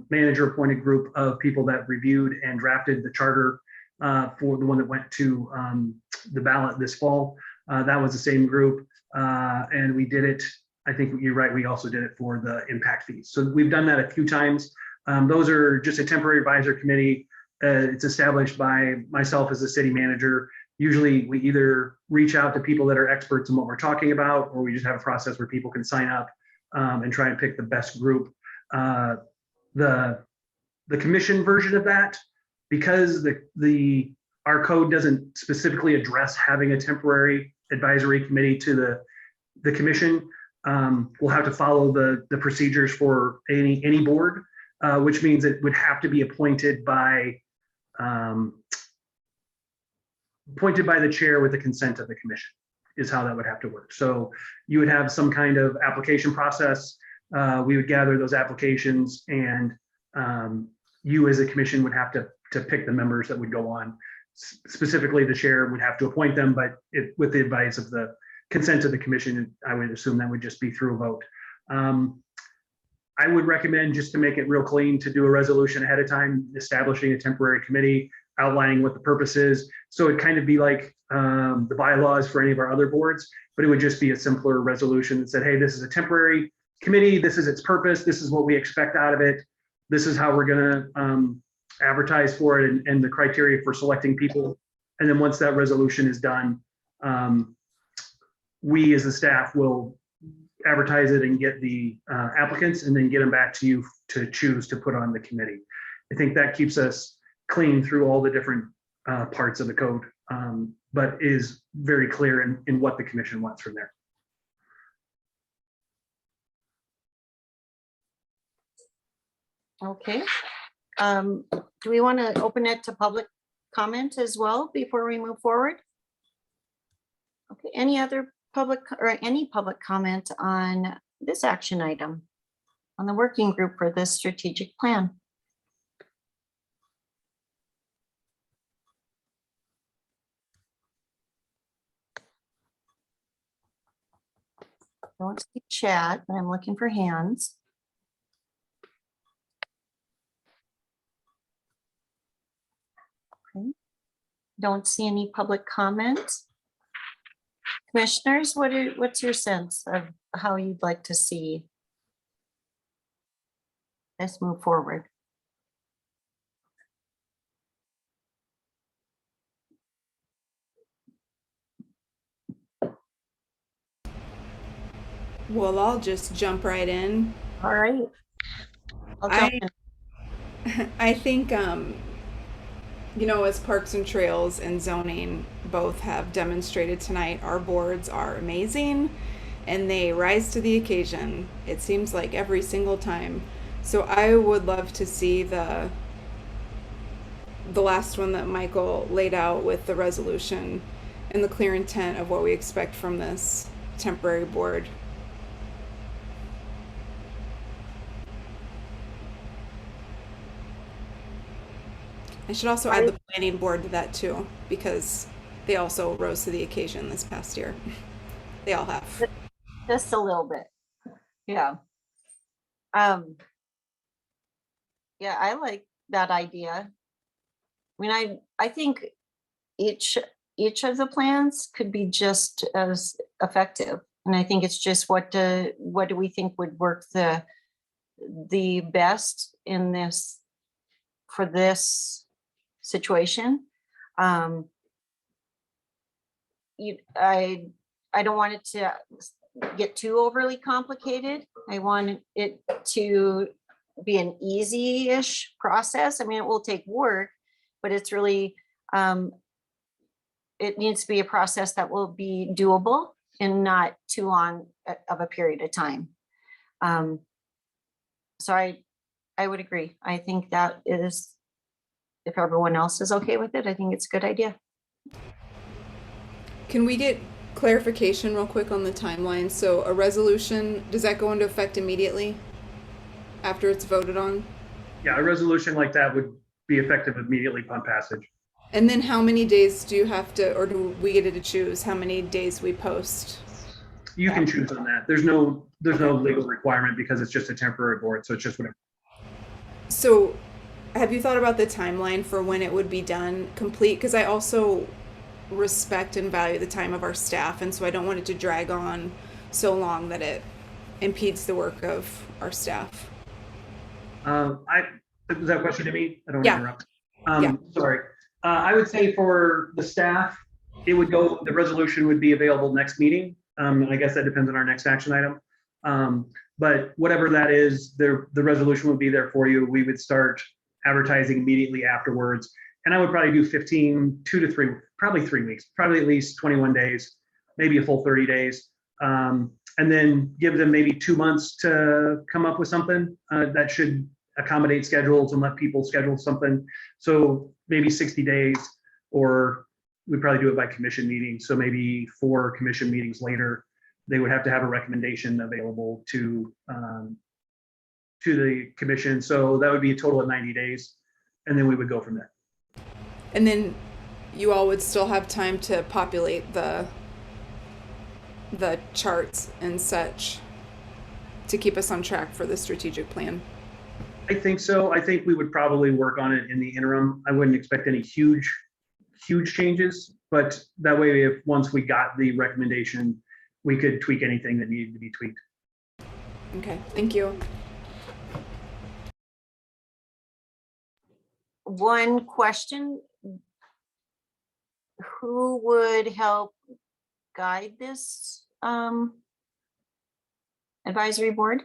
manager appointed group of people that reviewed and drafted the charter for the one that went to the ballot this fall. That was the same group. And we did it, I think you're right, we also did it for the impact fees. So we've done that a few times. Those are just a temporary advisory committee. It's established by myself as the city manager. Usually we either reach out to people that are experts in what we're talking about, or we just have a process where people can sign up and try and pick the best group. The commission version of that, because our code doesn't specifically address having a temporary advisory committee to the commission, we'll have to follow the procedures for any board, which means it would have to be appointed by the chair with the consent of the commission, is how that would have to work. So you would have some kind of application process. We would gather those applications, and you as a commission would have to pick the members that would go on. Specifically, the chair would have to appoint them, but with the advice of the consent of the commission, I would assume that would just be through a vote. I would recommend, just to make it real clean, to do a resolution ahead of time, establishing a temporary committee, outlining what the purpose is. So it'd kind of be like the bylaws for any of our other boards, but it would just be a simpler resolution that said, hey, this is a temporary committee, this is its purpose, this is what we expect out of it, this is how we're gonna advertise for it, and the criteria for selecting people. And then once that resolution is done, we as the staff will advertise it and get the applicants, and then get them back to you to choose to put on the committee. I think that keeps us clean through all the different parts of the code but is very clear in what the commission wants from there.
Okay. Do we want to open it to public comment as well before we move forward? Okay, any other public or any public comment on this action item on the working group for this strategic plan? Don't see chat, but I'm looking for hands. Okay. Don't see any public comments. Commissioners, what's your sense of how you'd like to see this move forward?
Well, I'll just jump right in.
All right. I'll jump in.
I think, you know, as Parks and Trails and zoning both have demonstrated tonight, our boards are amazing and they rise to the occasion. It seems like every single time. So I would love to see the last one that Michael laid out with the resolution and the clear intent of what we expect from this temporary board. I should also add the planning board to that too, because they also rose to the occasion this past year. They all have.
Just a little bit. Yeah. Yeah, I like that idea. I mean, I think each of the plans could be just as effective. And I think it's just what do we think would work the best in this for this situation. I don't want it to get too overly complicated. I want it to be an easy-ish process. I mean, it will take work, but it's really, it needs to be a process that will be doable and not too long of a period of time. So I would agree. I think that is, if everyone else is okay with it, I think it's a good idea.
Can we get clarification real quick on the timeline? So a resolution, does that go into effect immediately after it's voted on?
Yeah, a resolution like that would be effective immediately upon passage.
And then how many days do you have to, or do we get to choose how many days we post?
You can choose on that. There's no legal requirement because it's just a temporary board. So it's just whatever.
So have you thought about the timeline for when it would be done complete? Because I also respect and value the time of our staff. And so I don't want it to drag on so long that it impedes the work of our staff.
Was that a question to me? I don't want
Yeah.
to interrupt. Sorry. I would say for the staff, it would go, the resolution would be available next meeting. And I guess that depends on our next action item. But whatever that is, the resolution would be there for you. We would start advertising immediately afterwards. And I would probably do 2 to 3, probably 3 weeks, probably at least 21 days, maybe a full 30 days. And then give them maybe 2 months to come up with something that should accommodate schedules and let people schedule something. So maybe 60 days, or we probably do it by commission meeting. So maybe 4 commission meetings later, they would have to have a recommendation available to the commission. So that would be a total of 90 days. And then we would go from there.
And then you all would still have time to populate the charts and such to keep us on track for the strategic plan.
I think so. I think we would probably work on it in the interim. I wouldn't expect any huge changes, but that way, if once we got the recommendation, we could tweak anything that needed to be tweaked.
Okay, thank you.
One question. Who would help guide this advisory board?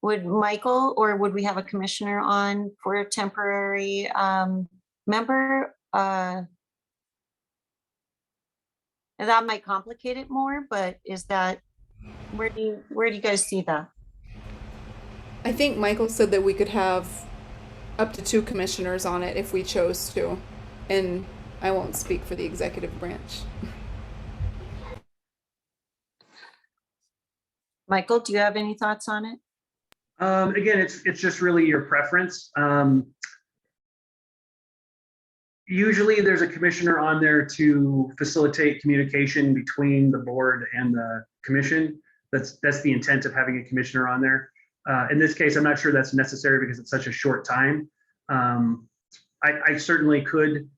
Would Michael, or would we have a commissioner on for a temporary member? And that might complicate it more, but is that, where do you guys see that?
I think Michael said that we could have up to 2 commissioners on it if we chose to. And I won't speak for the executive branch.
Michael, do you have any thoughts on it?
Again, it's just really your preference. Usually there's a commissioner on there to facilitate communication between the board and the commission. That's the intent of having a commissioner on there. In this case, I'm not sure that's necessary because it's such a short time. I certainly could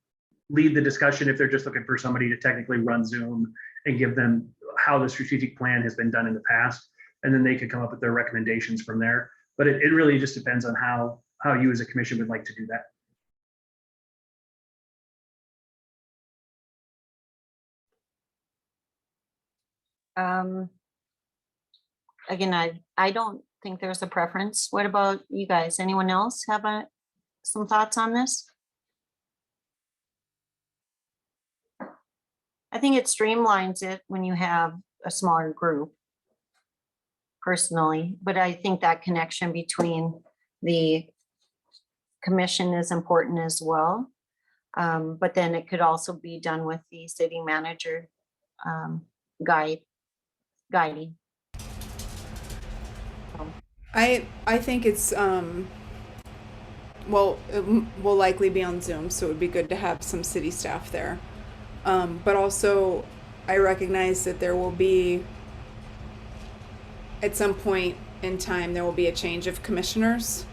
lead the discussion if they're just looking for somebody to technically run Zoom and give them how the strategic plan has been done in the past. And then they could come up with their recommendations from there. But it really just depends on how you as a commission would like to do that.
Again, I don't think there's a preference. What about you guys? Anyone else have some thoughts on this? I think it streamlines it when you have a smaller group, personally, but I think that connection between the commission is important as well. But then it could also be done with the city manager guiding.
I think it's well, it will likely be on Zoom, so it would be good to have some city staff there. But also, I recognize that there will be, at some point in time, there will be a change of commissioners.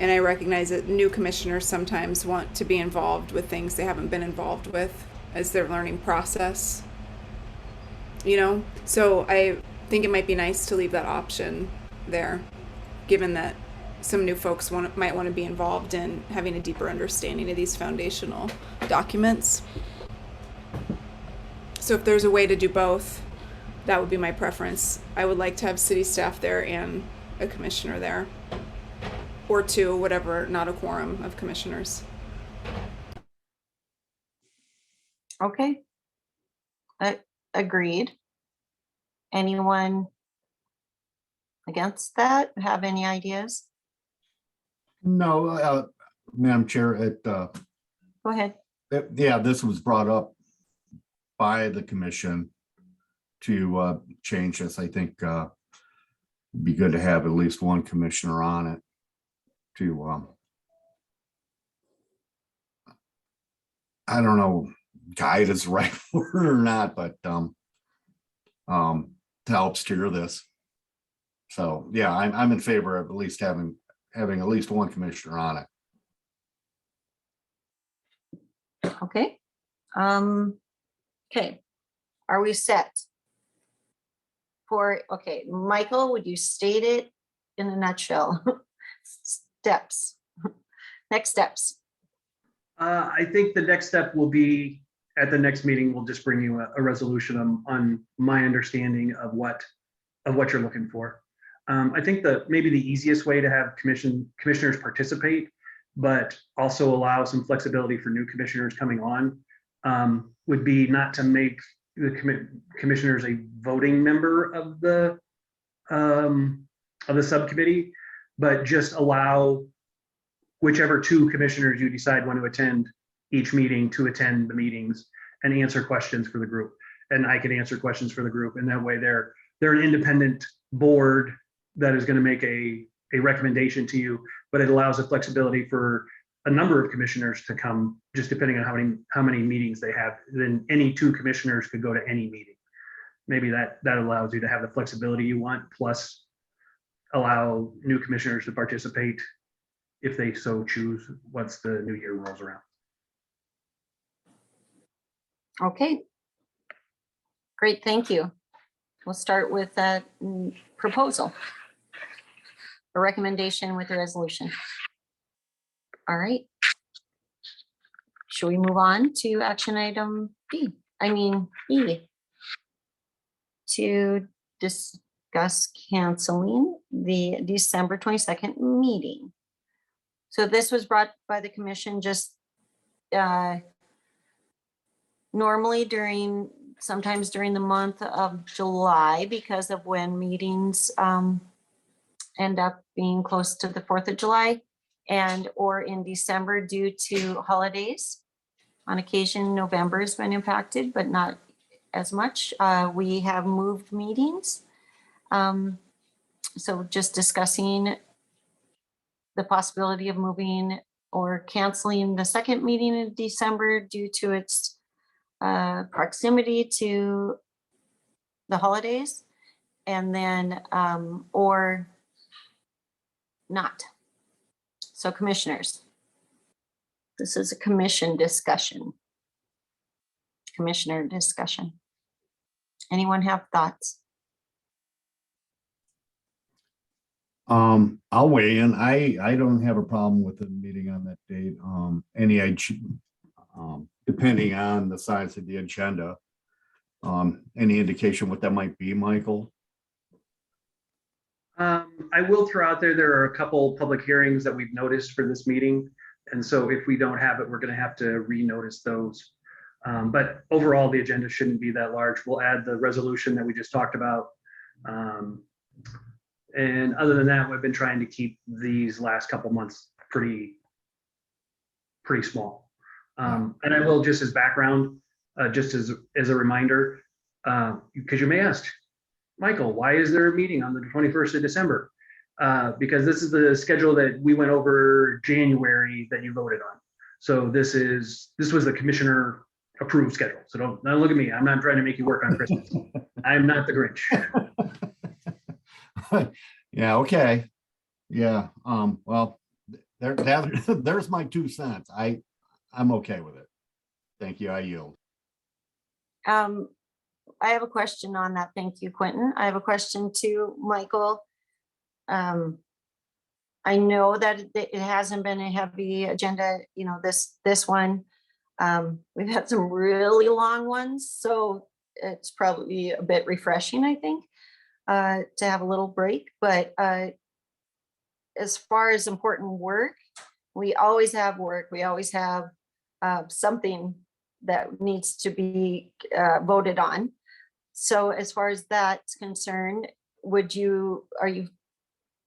And I recognize that new commissioners sometimes want to be involved with things they haven't been involved with as their learning process. You know, so I think it might be nice to leave that option there, given that some new folks might want to be involved in having a deeper understanding of these foundational documents. So if there's a way to do both, that would be my preference. I would like to have city staff there and a commissioner there, or 2, whatever, not a quorum of commissioners.
Okay. Agreed. Anyone against that? Have any ideas?
No, Madam Chair,
Go ahead.
yeah, this was brought up by the commission to change this. I think it'd be good to have at least one commissioner on it to, I don't know, guide is the right word or not, but to help steer this. So yeah, I'm in favor of at least having at least one commissioner on it.
Okay. Okay. Are we set? Okay, Michael, would you state it in a nutshell? Steps. Next steps.
I think the next step will be at the next meeting, we'll just bring you a resolution on my understanding of what you're looking for. I think maybe the easiest way to have commissioners participate, but also allow some flexibility for new commissioners coming on, would be not to make the commissioners a voting member of the subcommittee, but just allow whichever 2 commissioners you decide want to attend each meeting to attend the meetings and answer questions for the group. And I can answer questions for the group. And that way they're an independent board that is going to make a recommendation to you, but it allows the flexibility for a number of commissioners to come, just depending on how many meetings they have. Then any 2 commissioners could go to any meeting. Maybe that allows you to have the flexibility you want, plus allow new commissioners to participate if they so choose once the new year rolls around.
Okay. Great, thank you. We'll start with that proposal. A recommendation with a resolution. All right. Should we move on to action item E? To discuss canceling the December 22nd meeting. So this was brought by the commission just normally during sometimes during the month of July because of when meetings end up being close to the 4th of July, and or in December due to holidays. On occasion, November has been impacted, but not as much. We have moved meetings. So just discussing the possibility of moving or canceling the second meeting in December due to its proximity to the holidays, and then or not. So commissioners, this is a commission discussion. Commissioner discussion. Anyone have thoughts?
I'll weigh in. I don't have a problem with the meeting on that date. Depending on the size of the agenda. Any indication what that might be, Michael?
I will throw out there are a couple public hearings that we've noticed for this meeting. And so if we don't have it, we're going to have to renotice those. But overall, the agenda shouldn't be that large. We'll add the resolution that we just talked about. And other than that, we've been trying to keep these last couple months pretty small. And I will, just as background, just as a reminder, because you may ask, Michael, why is there a meeting on the 21st of December? Because this is the schedule that we went over January that you voted on. So this was the commissioner approved schedule. So don't look at me. I'm not trying to make you work on Christmas. I'm not the Grinch.
Yeah, okay. Yeah, well, there's my 2 cents. I'm okay with it. Thank you, I yield.
I have a question on that. Thank you, Quentin. I have a question to Michael. I know that it hasn't been a heavy agenda, this one. We've had some really long ones, so it's probably a bit refreshing, I think, to have a little break. But as far as important work, we always have work. We always have something that needs to be voted on. So as far as that's concerned, are you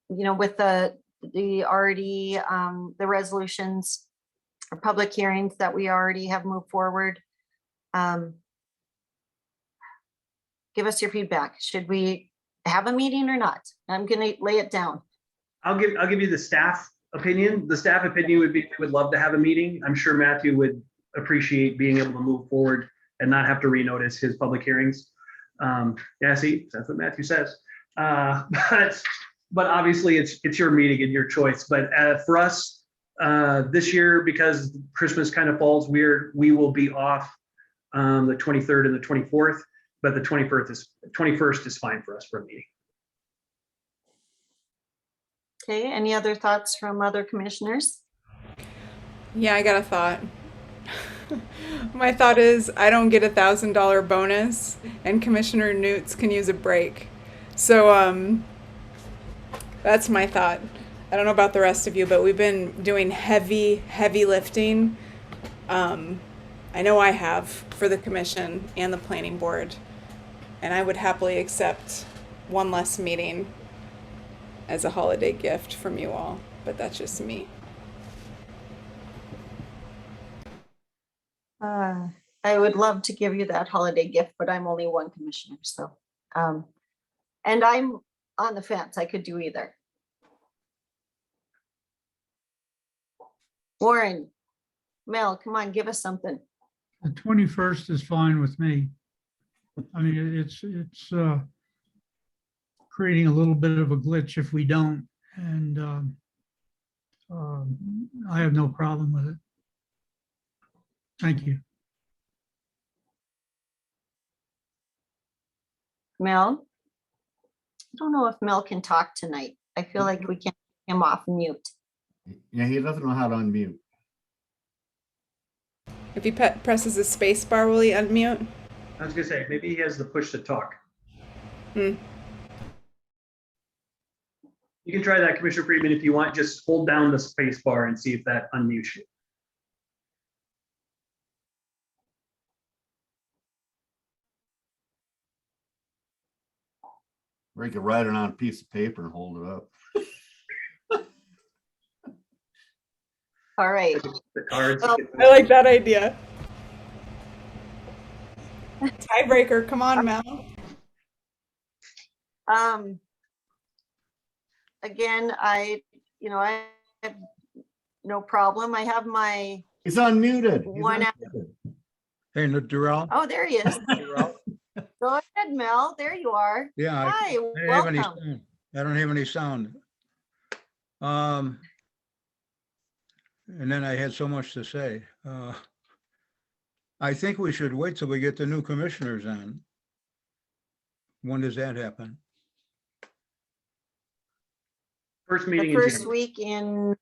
with the already the resolutions or public hearings that we already have moved forward? Give us your feedback. Should we have a meeting or not? I'm gonna lay it down.
I'll give you the staff opinion. The staff opinion would be, we would love to have a meeting. I'm sure Matthew would appreciate being able to move forward and not have to renotice his public hearings. Yeah, see, that's what Matthew says. But obviously it's your meeting and your choice. But for us this year, because Christmas kind of falls weird, we will be off the 23rd and the 24th, but the 21st is fine for us for a meeting.
Okay, any other thoughts from other commissioners?
Yeah, I got a thought. My thought is I don't get $1,000 bonus and Commissioner Newts can use a break. So that's my thought. I don't know about the rest of you, but we've been doing heavy lifting. I know I have for the commission and the planning board, and I would happily accept one less meeting as a holiday gift from you all, but that's just me.
I would love to give you that holiday gift, but I'm only one commissioner, so and I'm on the fence. I could do either. Warren, Mel, come on, give us something.
The 21st is fine with me. I mean, it's creating a little bit of a glitch if we don't, and I have no problem with it. Thank you.
Mel? I don't know if Mel can talk tonight. I feel like we can get him off mute.
Yeah, he doesn't know how to unmute.
If he presses the space bar, will he unmute?
I was gonna say, maybe he has the push to talk.
Hmm.
You can try that, Commissioner Friedman, if you want. Just hold down the space bar and see if that unmutes you.
Or you could write it on a piece of paper and hold it up.
All right.
The cards.
Well,
I like that idea. Tiebreaker, come on, Mel.
Again, I have no problem. I have my
He's unmuted.
one.
Hey, Darrell?
Oh, there he is. Go ahead, Mel. There you are.
Yeah.
Hi,
I don't have any
welcome.
sound. I don't have any sound. And then I had so much to say. I think we should wait till we get the new commissioners on. When does that happen?
First
The
meeting in
first
January.
week in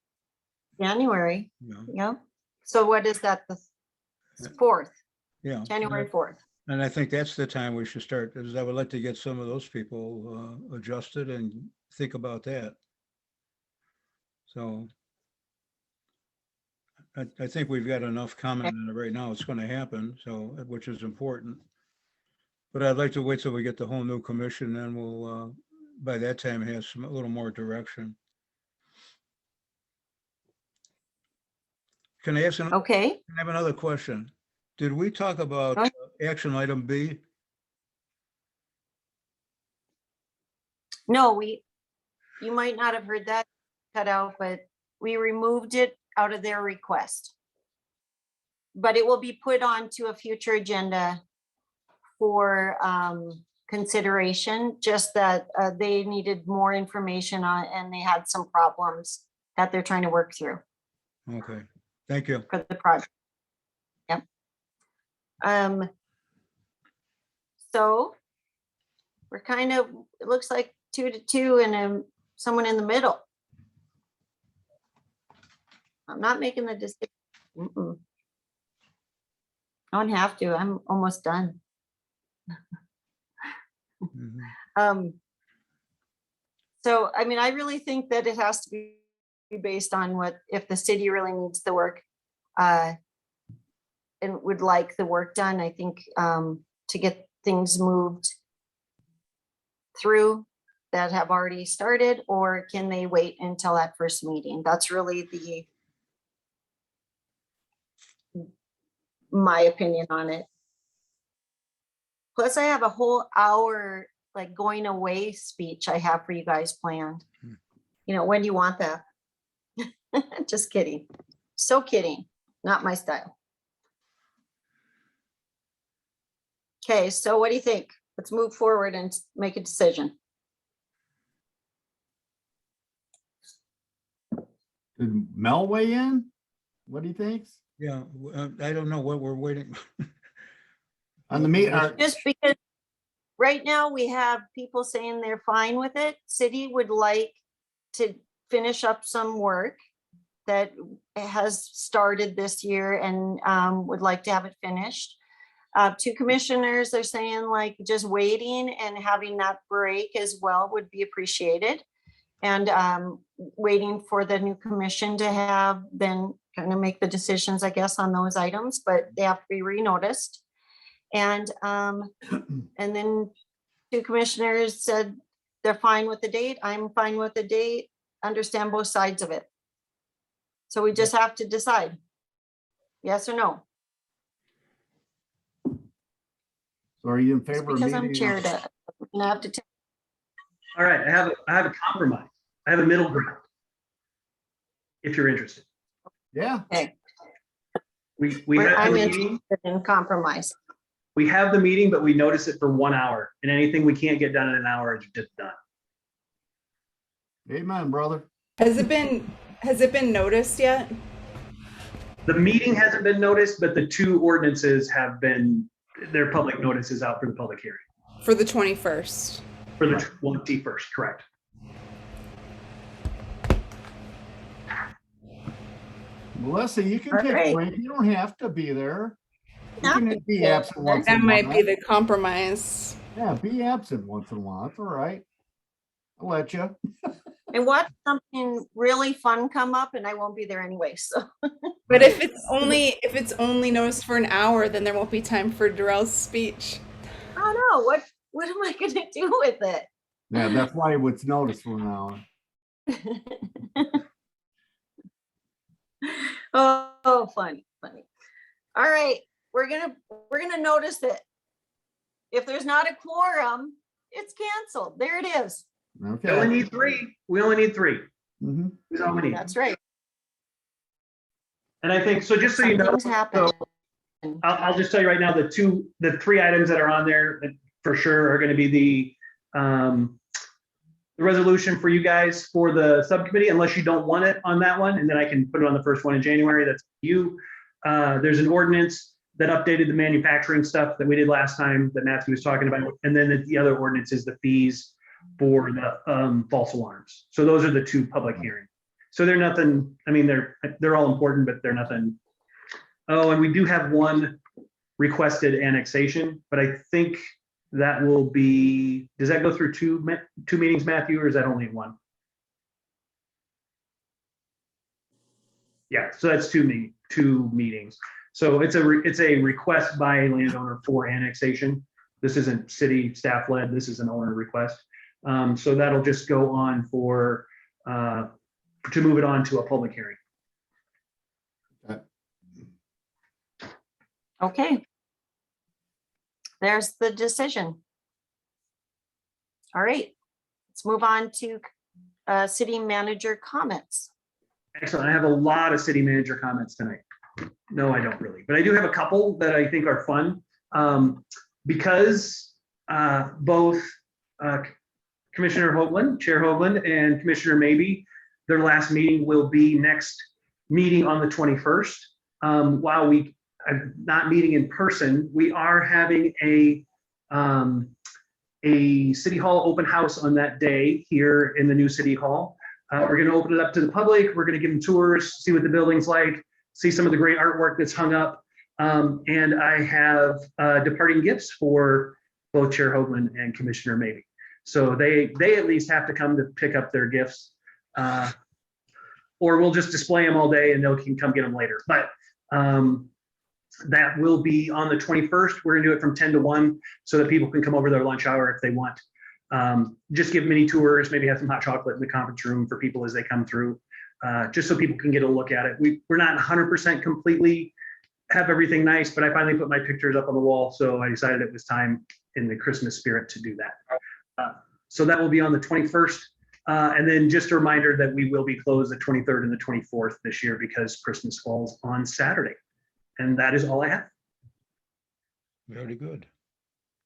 January.
Yeah.
Yeah. So what is that? The 4th,
Yeah.
January 4th.
And I think that's the time we should start, because I would like to get some of those people adjusted and think about that. So I think we've got enough comment on it right now. It's going to happen, so, which is important. But I'd like to wait till we get the whole new commission, then we'll, by that time, have some, a little more direction. Can I ask,
Okay.
I have another question. Did we talk about
Go ahead.
action item B?
No, you might not have heard that cut out, but we removed it out of their request. But it will be put onto a future agenda for consideration, just that they needed more information on, and they had some problems that they're trying to work through
Okay, thank you.
for the project. Yep. So we're kind of, it looks like 2-2 and someone in the middle. I'm not making the decision. Mm-mm. I don't have to. I'm almost done.
Mhm.
So, I mean, I really think that it has to be based on if the city really needs the work and would like the work done, I think, to get things moved through that have already started, or can they wait until that first meeting? That's really my opinion on it. Plus, I have a whole hour like going away speech I have for you guys planned. When do you want that? Just kidding. So kidding. Not my style. Okay, so what do you think? Let's move forward and make a decision.
Did Mel weigh in? What do you think?
Yeah, I don't know what we're waiting.
On the meet,
Just because right now we have people saying they're fine with it. City would like to finish up some work that has started this year and would like to have it finished. 2 commissioners are saying like just waiting and having that break as well would be appreciated. And waiting for the new commission to have then kind of make the decisions, I guess, on those items, but they have to be renoticed. And then 2 commissioners said they're fine with the date. I'm fine with the date. Understand both sides of it. So we just have to decide, yes or no.
So are you in
Just
favor of
because I'm
meeting?
chaired, I'm gonna have to.
All right, I have a compromise. I have a middle ground. If you're interested.
Yeah,
Okay,
We have
I'm
the
interested
meeting.
in compromise.
We have the meeting, but we notice it for 1 hour, and anything we can't get done in an hour is just done.
amen, brother.
Has it been noticed yet?
The meeting hasn't been noticed, but the 2 ordinances have been, their public notices out for the public hearing.
For the 21st.
For the 21st, correct.
Melissa, you can
All
take a
right.
break. You don't have to be there. You
Not
can be absent once in
That
a
might
while.
be the compromise.
Yeah, be absent once in a while. That's all right. I'll let you.
And watch something really fun come up and I won't be there anyway, so.
But if it's only noticed for an hour, then there won't be time for Darrell's speech.
I don't know, what am I gonna do with it?
Yeah, that's why it's noticeable now.
Oh, funny, funny. All right, we're gonna notice that if there's not a quorum, it's canceled. There it is.
We only
Okay.
need three. We only need three.
Mhm.
That's all we need.
That's right.
And I think, so just so you know,
Something's happened.
so I'll just tell you right now, the three items that are on there that for sure are going to be the resolution for you guys for the subcommittee, unless you don't want it on that one, and then I can put it on the first one in January. That's you. There's an ordinance that updated the manufacturing stuff that we did last time that Matthew was talking about, and then the other ordinance is the fees for the false alarms. So those are the two public hearings. So they're nothing. I mean, they're all important, but they're nothing. Oh, and we do have one requested annexation, but I think that will be, does that go through two meetings, Matthew, or is that only one? Yeah, so that's two meetings. So it's a request by a landowner for annexation. This isn't city staff led, this is an owner request. So that'll just go on for, to move it on to a public hearing.
Okay. There's the decision. All right, let's move on to city manager comments.
Excellent. I have a lot of city manager comments tonight. No, I don't really, but I do have a couple that I think are fun. Because both Commissioner Hoagland, Chair Hoagland, and Commissioner Maybe, their last meeting will be next meeting on the 21st. While we are not meeting in person, we are having a City Hall open house on that day here in the new City Hall. We're going to open it up to the public. We're going to give them tours, see what the building's like, see some of the great artwork that's hung up. And I have departing gifts for both Chair Hoagland and Commissioner Maybe. So they at least have to come to pick up their gifts. Or we'll just display them all day and they can come get them later. But that will be on the 21st. We're gonna do it from 10 to 1 so that people can come over their lunch hour if they want. Just give mini tours, maybe have some hot chocolate in the conference room for people as they come through, just so people can get a look at it. We're not 100% completely have everything nice, but I finally put my pictures up on the wall. So I decided it was time in the Christmas spirit to do that. So that will be on the 21st. And then just a reminder that we will be closed the 23rd and the 24th this year because Christmas falls on Saturday. And that is all I have.
Very good.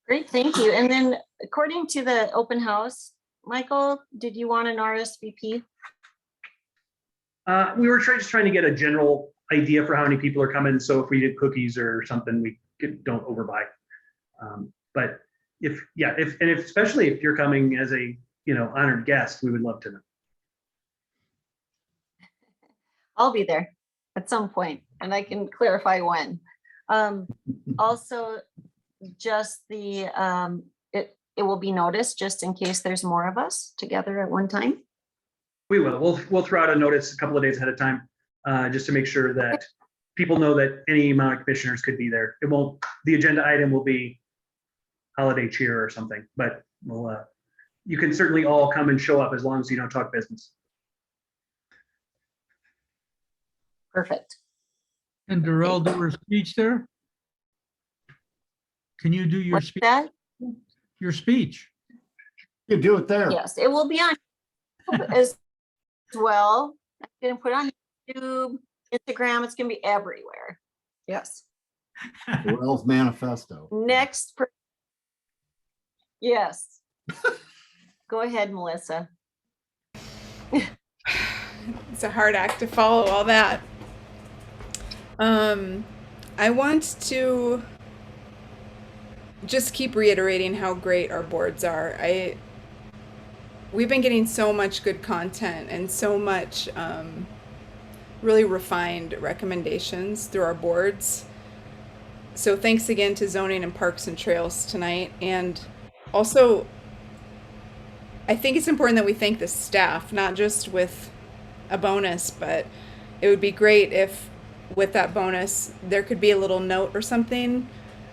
Great, thank you. And then according to the open house, Michael, did you want an RSVP?
We were just trying to get a general idea for how many people are coming. So if we did cookies or something, we don't overbuy. But especially if you're coming as a honored guest, we would love to know.
I'll be there at some point and I can clarify when. Also, just the, it will be noticed just in case there's more of us together at one time.
We will. We'll throw out a notice a couple of days ahead of time, just to make sure that people know that any amount of commissioners could be there. It won't. The agenda item will be holiday cheer or something, but you can certainly all come and show up as long as you don't talk business.
Perfect.
And Darrell do her speech there? Can you do your
What's that?
your speech?
You do it there.
Yes, it will be on as well. I'm gonna put it on YouTube, Instagram. It's gonna be everywhere. Yes.
Wells Manifesto.
Next. Yes. Go ahead, Melissa.
It's a hard act to follow all that. I want to just keep reiterating how great our boards are. We've been getting so much good content and so much really refined recommendations through our boards. So thanks again to Zoning and Parks and Trails tonight. And also, I think it's important that we thank the staff, not just with a bonus, but it would be great if with that bonus, there could be a little note or something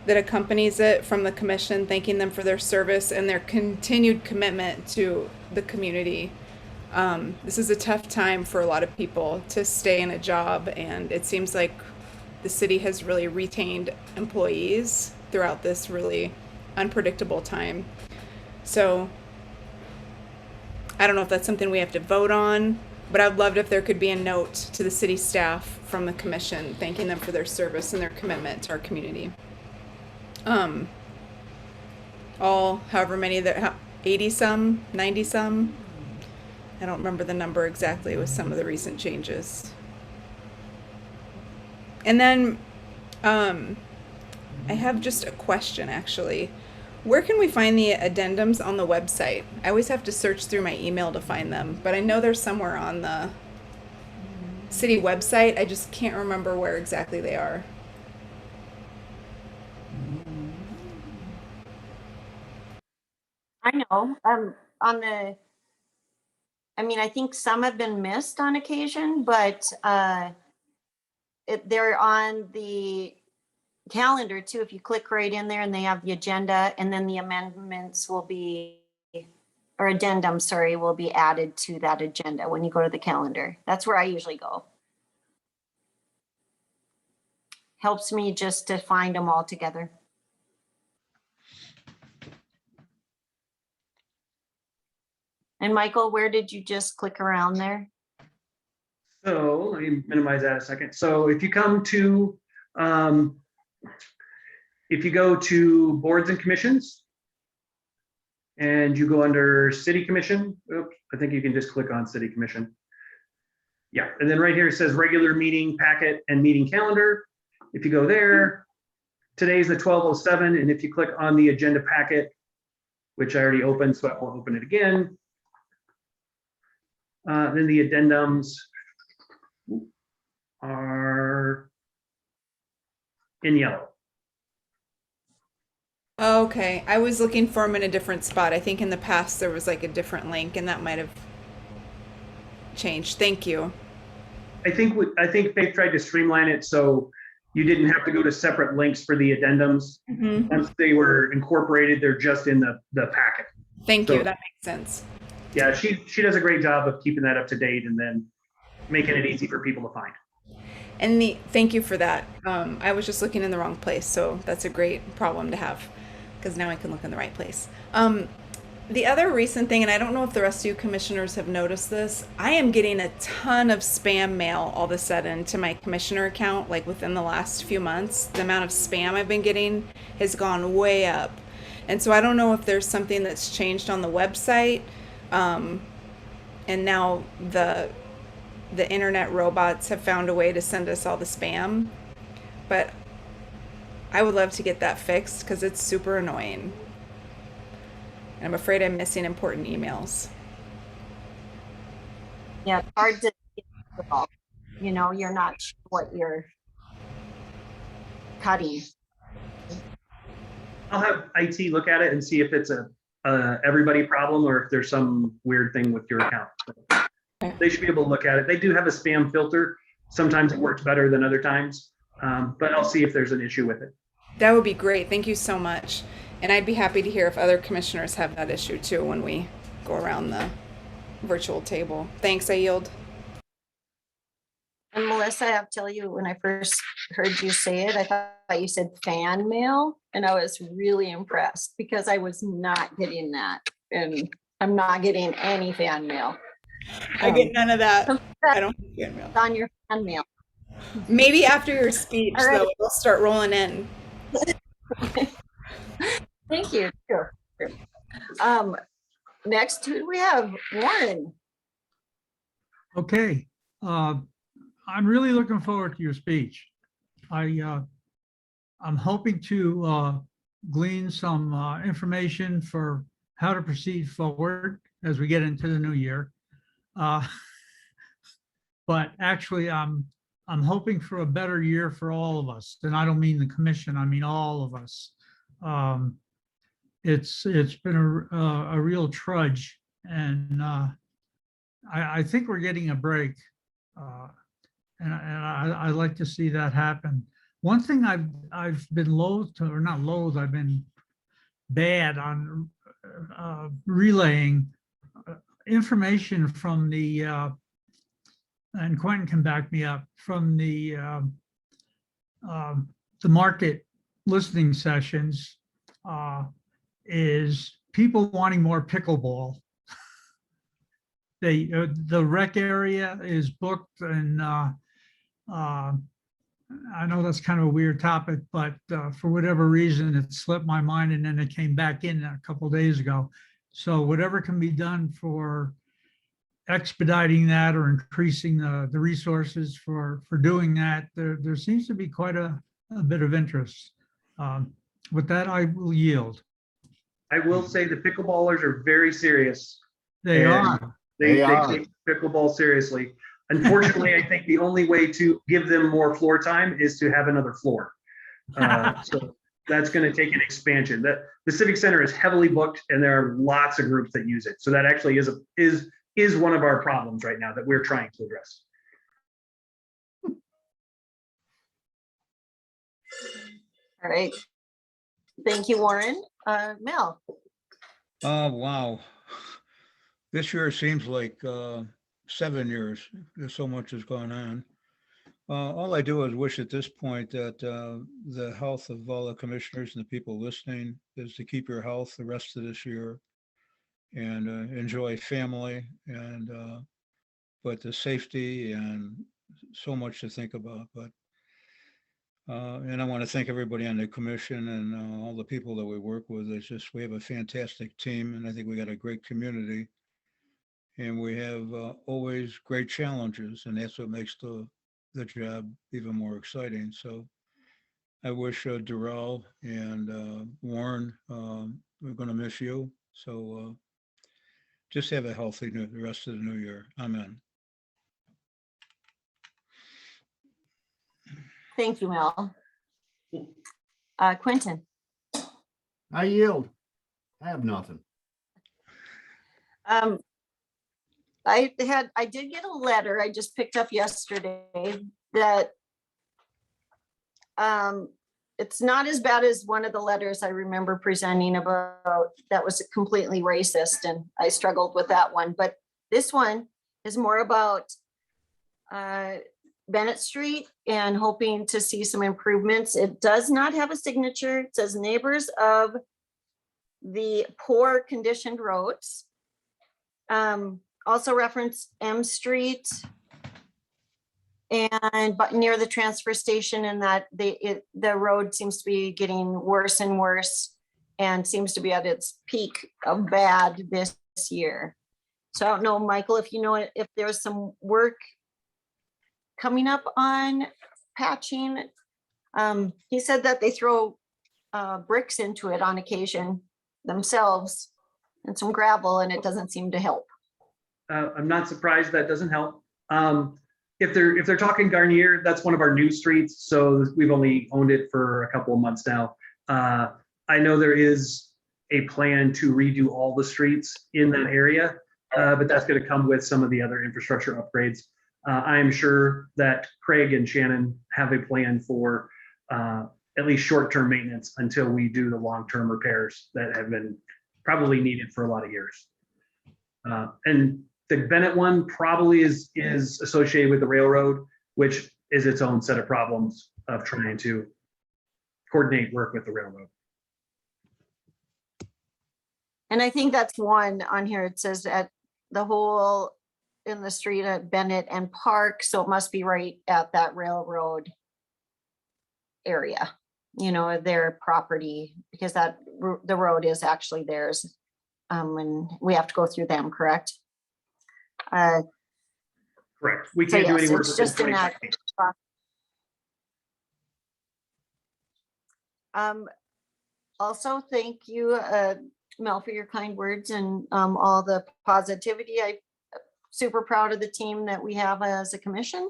that accompanies it from the commission, thanking them for their service and their continued commitment to the community. This is a tough time for a lot of people to stay in a job, and it seems like the city has really retained employees throughout this really unpredictable time. So I don't know if that's something we have to vote on, but I'd love it if there could be a note to the city staff from the commission, thanking them for their service and their commitment to our community. All however many that 80 some, 90 some. I don't remember the number exactly with some of the recent changes. And then I have just a question actually. Where can we find the addendums on the website? I always have to search through my email to find them, but I know they're somewhere on the city website. I just can't remember where exactly they are.
I know, I think some have been missed on occasion, but they're on the calendar too. If you click right in there and they have the agenda, and then the amendments will be, or addendum, sorry, will be added to that agenda when you go to the calendar. That's where I usually go. Helps me just to find them all together. And Michael, where did you just click around there?
So let me minimize that a second. So if you come to, if you go to boards and commissions and you go under city commission, oops, I think you can just click on city commission. Yeah, and then right here it says regular meeting packet and meeting calendar. If you go there, today's the 12:07, and if you click on the agenda packet, which I already opened, so I won't open it again. Then the addendums are in yellow.
Okay, I was looking for them in a different spot. I think in the past there was like a different link and that might have changed. Thank you.
I think Faith tried to streamline it so you didn't have to go to separate links for the addendums.
Mm-hmm.
Once they were incorporated, they're just in the packet.
Thank
So,
you. That makes sense.
yeah, she does a great job of keeping that up to date and then making it easy for people to find.
And thank you for that. I was just looking in the wrong place, so that's a great problem to have because now I can look in the right place. The other recent thing, and I don't know if the rest of you commissioners have noticed this, I am getting a ton of spam mail all of a sudden to my commissioner account, like within the last few months. The amount of spam I've been getting has gone way up. And so I don't know if there's something that's changed on the website. And now the internet robots have found a way to send us all the spam. But I would love to get that fixed because it's super annoying. And I'm afraid I'm missing important emails.
Yeah, it's hard to, you're not sure what you're cutting.
I'll have IT look at it and see if it's a everybody problem or if there's some weird thing with your account. They should be able to look at it. They do have a spam filter. Sometimes it works better than other times, but I'll see if there's an issue with it.
That would be great. Thank you so much. And I'd be happy to hear if other commissioners have that issue too when we go around the virtual table. Thanks, I yield.
And Melissa, I have to tell you, when I first heard you say it, I thought you said fan mail, and I was really impressed because I was not getting that. And I'm not getting any fan mail.
I get none of that. I don't get fan mail.
On your fan mail.
Maybe after your speech,
All right.
though, it'll start rolling in.
Thank you. Sure. Next, who do we have? Warren.
Okay, I'm really looking forward to your speech. I'm hoping to glean some information for how to proceed forward as we get into the new year. But actually, I'm hoping for a better year for all of us. And I don't mean the commission, I mean all of us. It's been a real trudge, and I think we're getting a break, and I'd like to see that happen. One thing I've been loath to, or not loath, I've been bad on relaying information from the, and Quentin can back me up, from the market listening sessions, is people wanting more pickleball. The rec area is booked, and I know that's kind of a weird topic, but for whatever reason, it slipped my mind, and then it came back in a couple of days ago. So whatever can be done for expediting that or increasing the resources for doing that, there seems to be quite a bit of interest. With that, I will yield.
I will say the pickleballers are very serious.
They
And
are.
They
are.
take pickleball seriously. Unfortunately, I think the only way to give them more floor time is to have another floor. So that's going to take an expansion. The Civic Center is heavily booked, and there are lots of groups that use it. So that actually is one of our problems right now that we're trying to address.
All right. Thank you, Warren. Mel.
Oh, wow. This year seems like 7 years. There's so much has gone on. All I do is wish at this point that the health of all the commissioners and the people listening is to keep your health the rest of this year and enjoy family, and but the safety and so much to think about. But and I want to thank everybody on the commission and all the people that we work with. It's just, we have a fantastic team, and I think we got a great community, and we have always great challenges, and that's what makes the job even more exciting. So I wish Darrell and Warren, we're going to miss you. So just have a healthy the rest of the new year. Amen.
Thank you, Mel. Quentin.
I yield. I have nothing.
I did get a letter I just picked up yesterday that it's not as bad as one of the letters I remember presenting about that was completely racist, and I struggled with that one. But this one is more about Bennett Street and hoping to see some improvements. It does not have a signature. It says neighbors of the poor conditioned roads. Also reference M Street and but near the transfer station, and that the road seems to be getting worse and worse and seems to be at its peak of bad this year. So I don't know, Michael, if you know if there's some work coming up on patching. He said that they throw bricks into it on occasion themselves and some gravel, and it doesn't seem to help.
I'm not surprised that doesn't help. If they're talking Garnier, that's one of our new streets, so we've only owned it for a couple of months now. I know there is a plan to redo all the streets in that area, but that's going to come with some of the other infrastructure upgrades. I am sure that Craig and Shannon have a plan for at least short-term maintenance until we do the long-term repairs that have been probably needed for a lot of years. And the Bennett one probably is associated with the railroad, which is its own set of problems of trying to coordinate work with the railroad.
And I think that's one on here. It says at the hole in the street at Bennett and Park. So it must be right at that railroad area, you know, their property, because the road is actually theirs. And we have to go through them, correct?
Correct. We
So
can't do
yes,
any work.
it's just in that. Also, thank you, Mel, for your kind words and all the positivity. I'm super proud of the team that we have as a commission.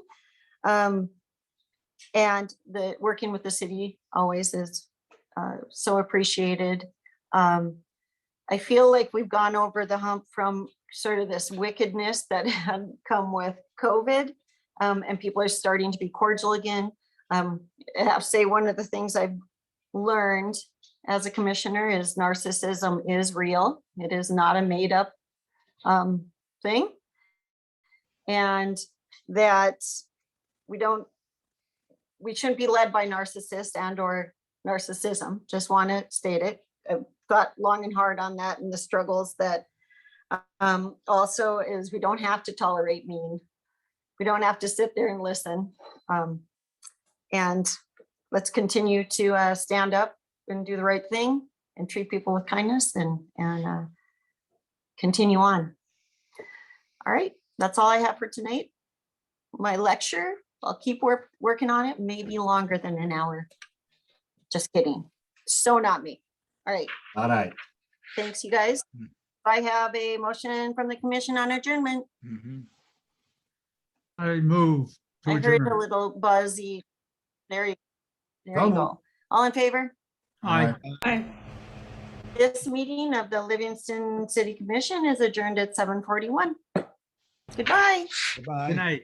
And the working with the city always is so appreciated. I feel like we've gone over the hump from sort of this wickedness that had come with COVID, and people are starting to be cordial again. I have to say, one of the things I've learned as a commissioner is narcissism is real. It is not a made up thing. And that we shouldn't be led by narcissists and or narcissism. Just want to state it. I've thought long and hard on that and the struggles that also is we don't have to tolerate mean. We don't have to sit there and listen. And let's continue to stand up and do the right thing and treat people with kindness and continue on. All right, that's all I have for tonight. My lecture, I'll keep working on it, maybe longer than an hour. Just kidding. So not me. All right,
All right.
thanks you guys. I have a motion from the commission on adjournment.
Mhm.
I move. to
I heard
adjourn.
a little buzzy. There you
So
go.
moved.
All in favor?
Aye.
Hi.
This meeting of the Livingston City Commission is adjourned at 7:41. Goodbye.
Goodbye.
Good night.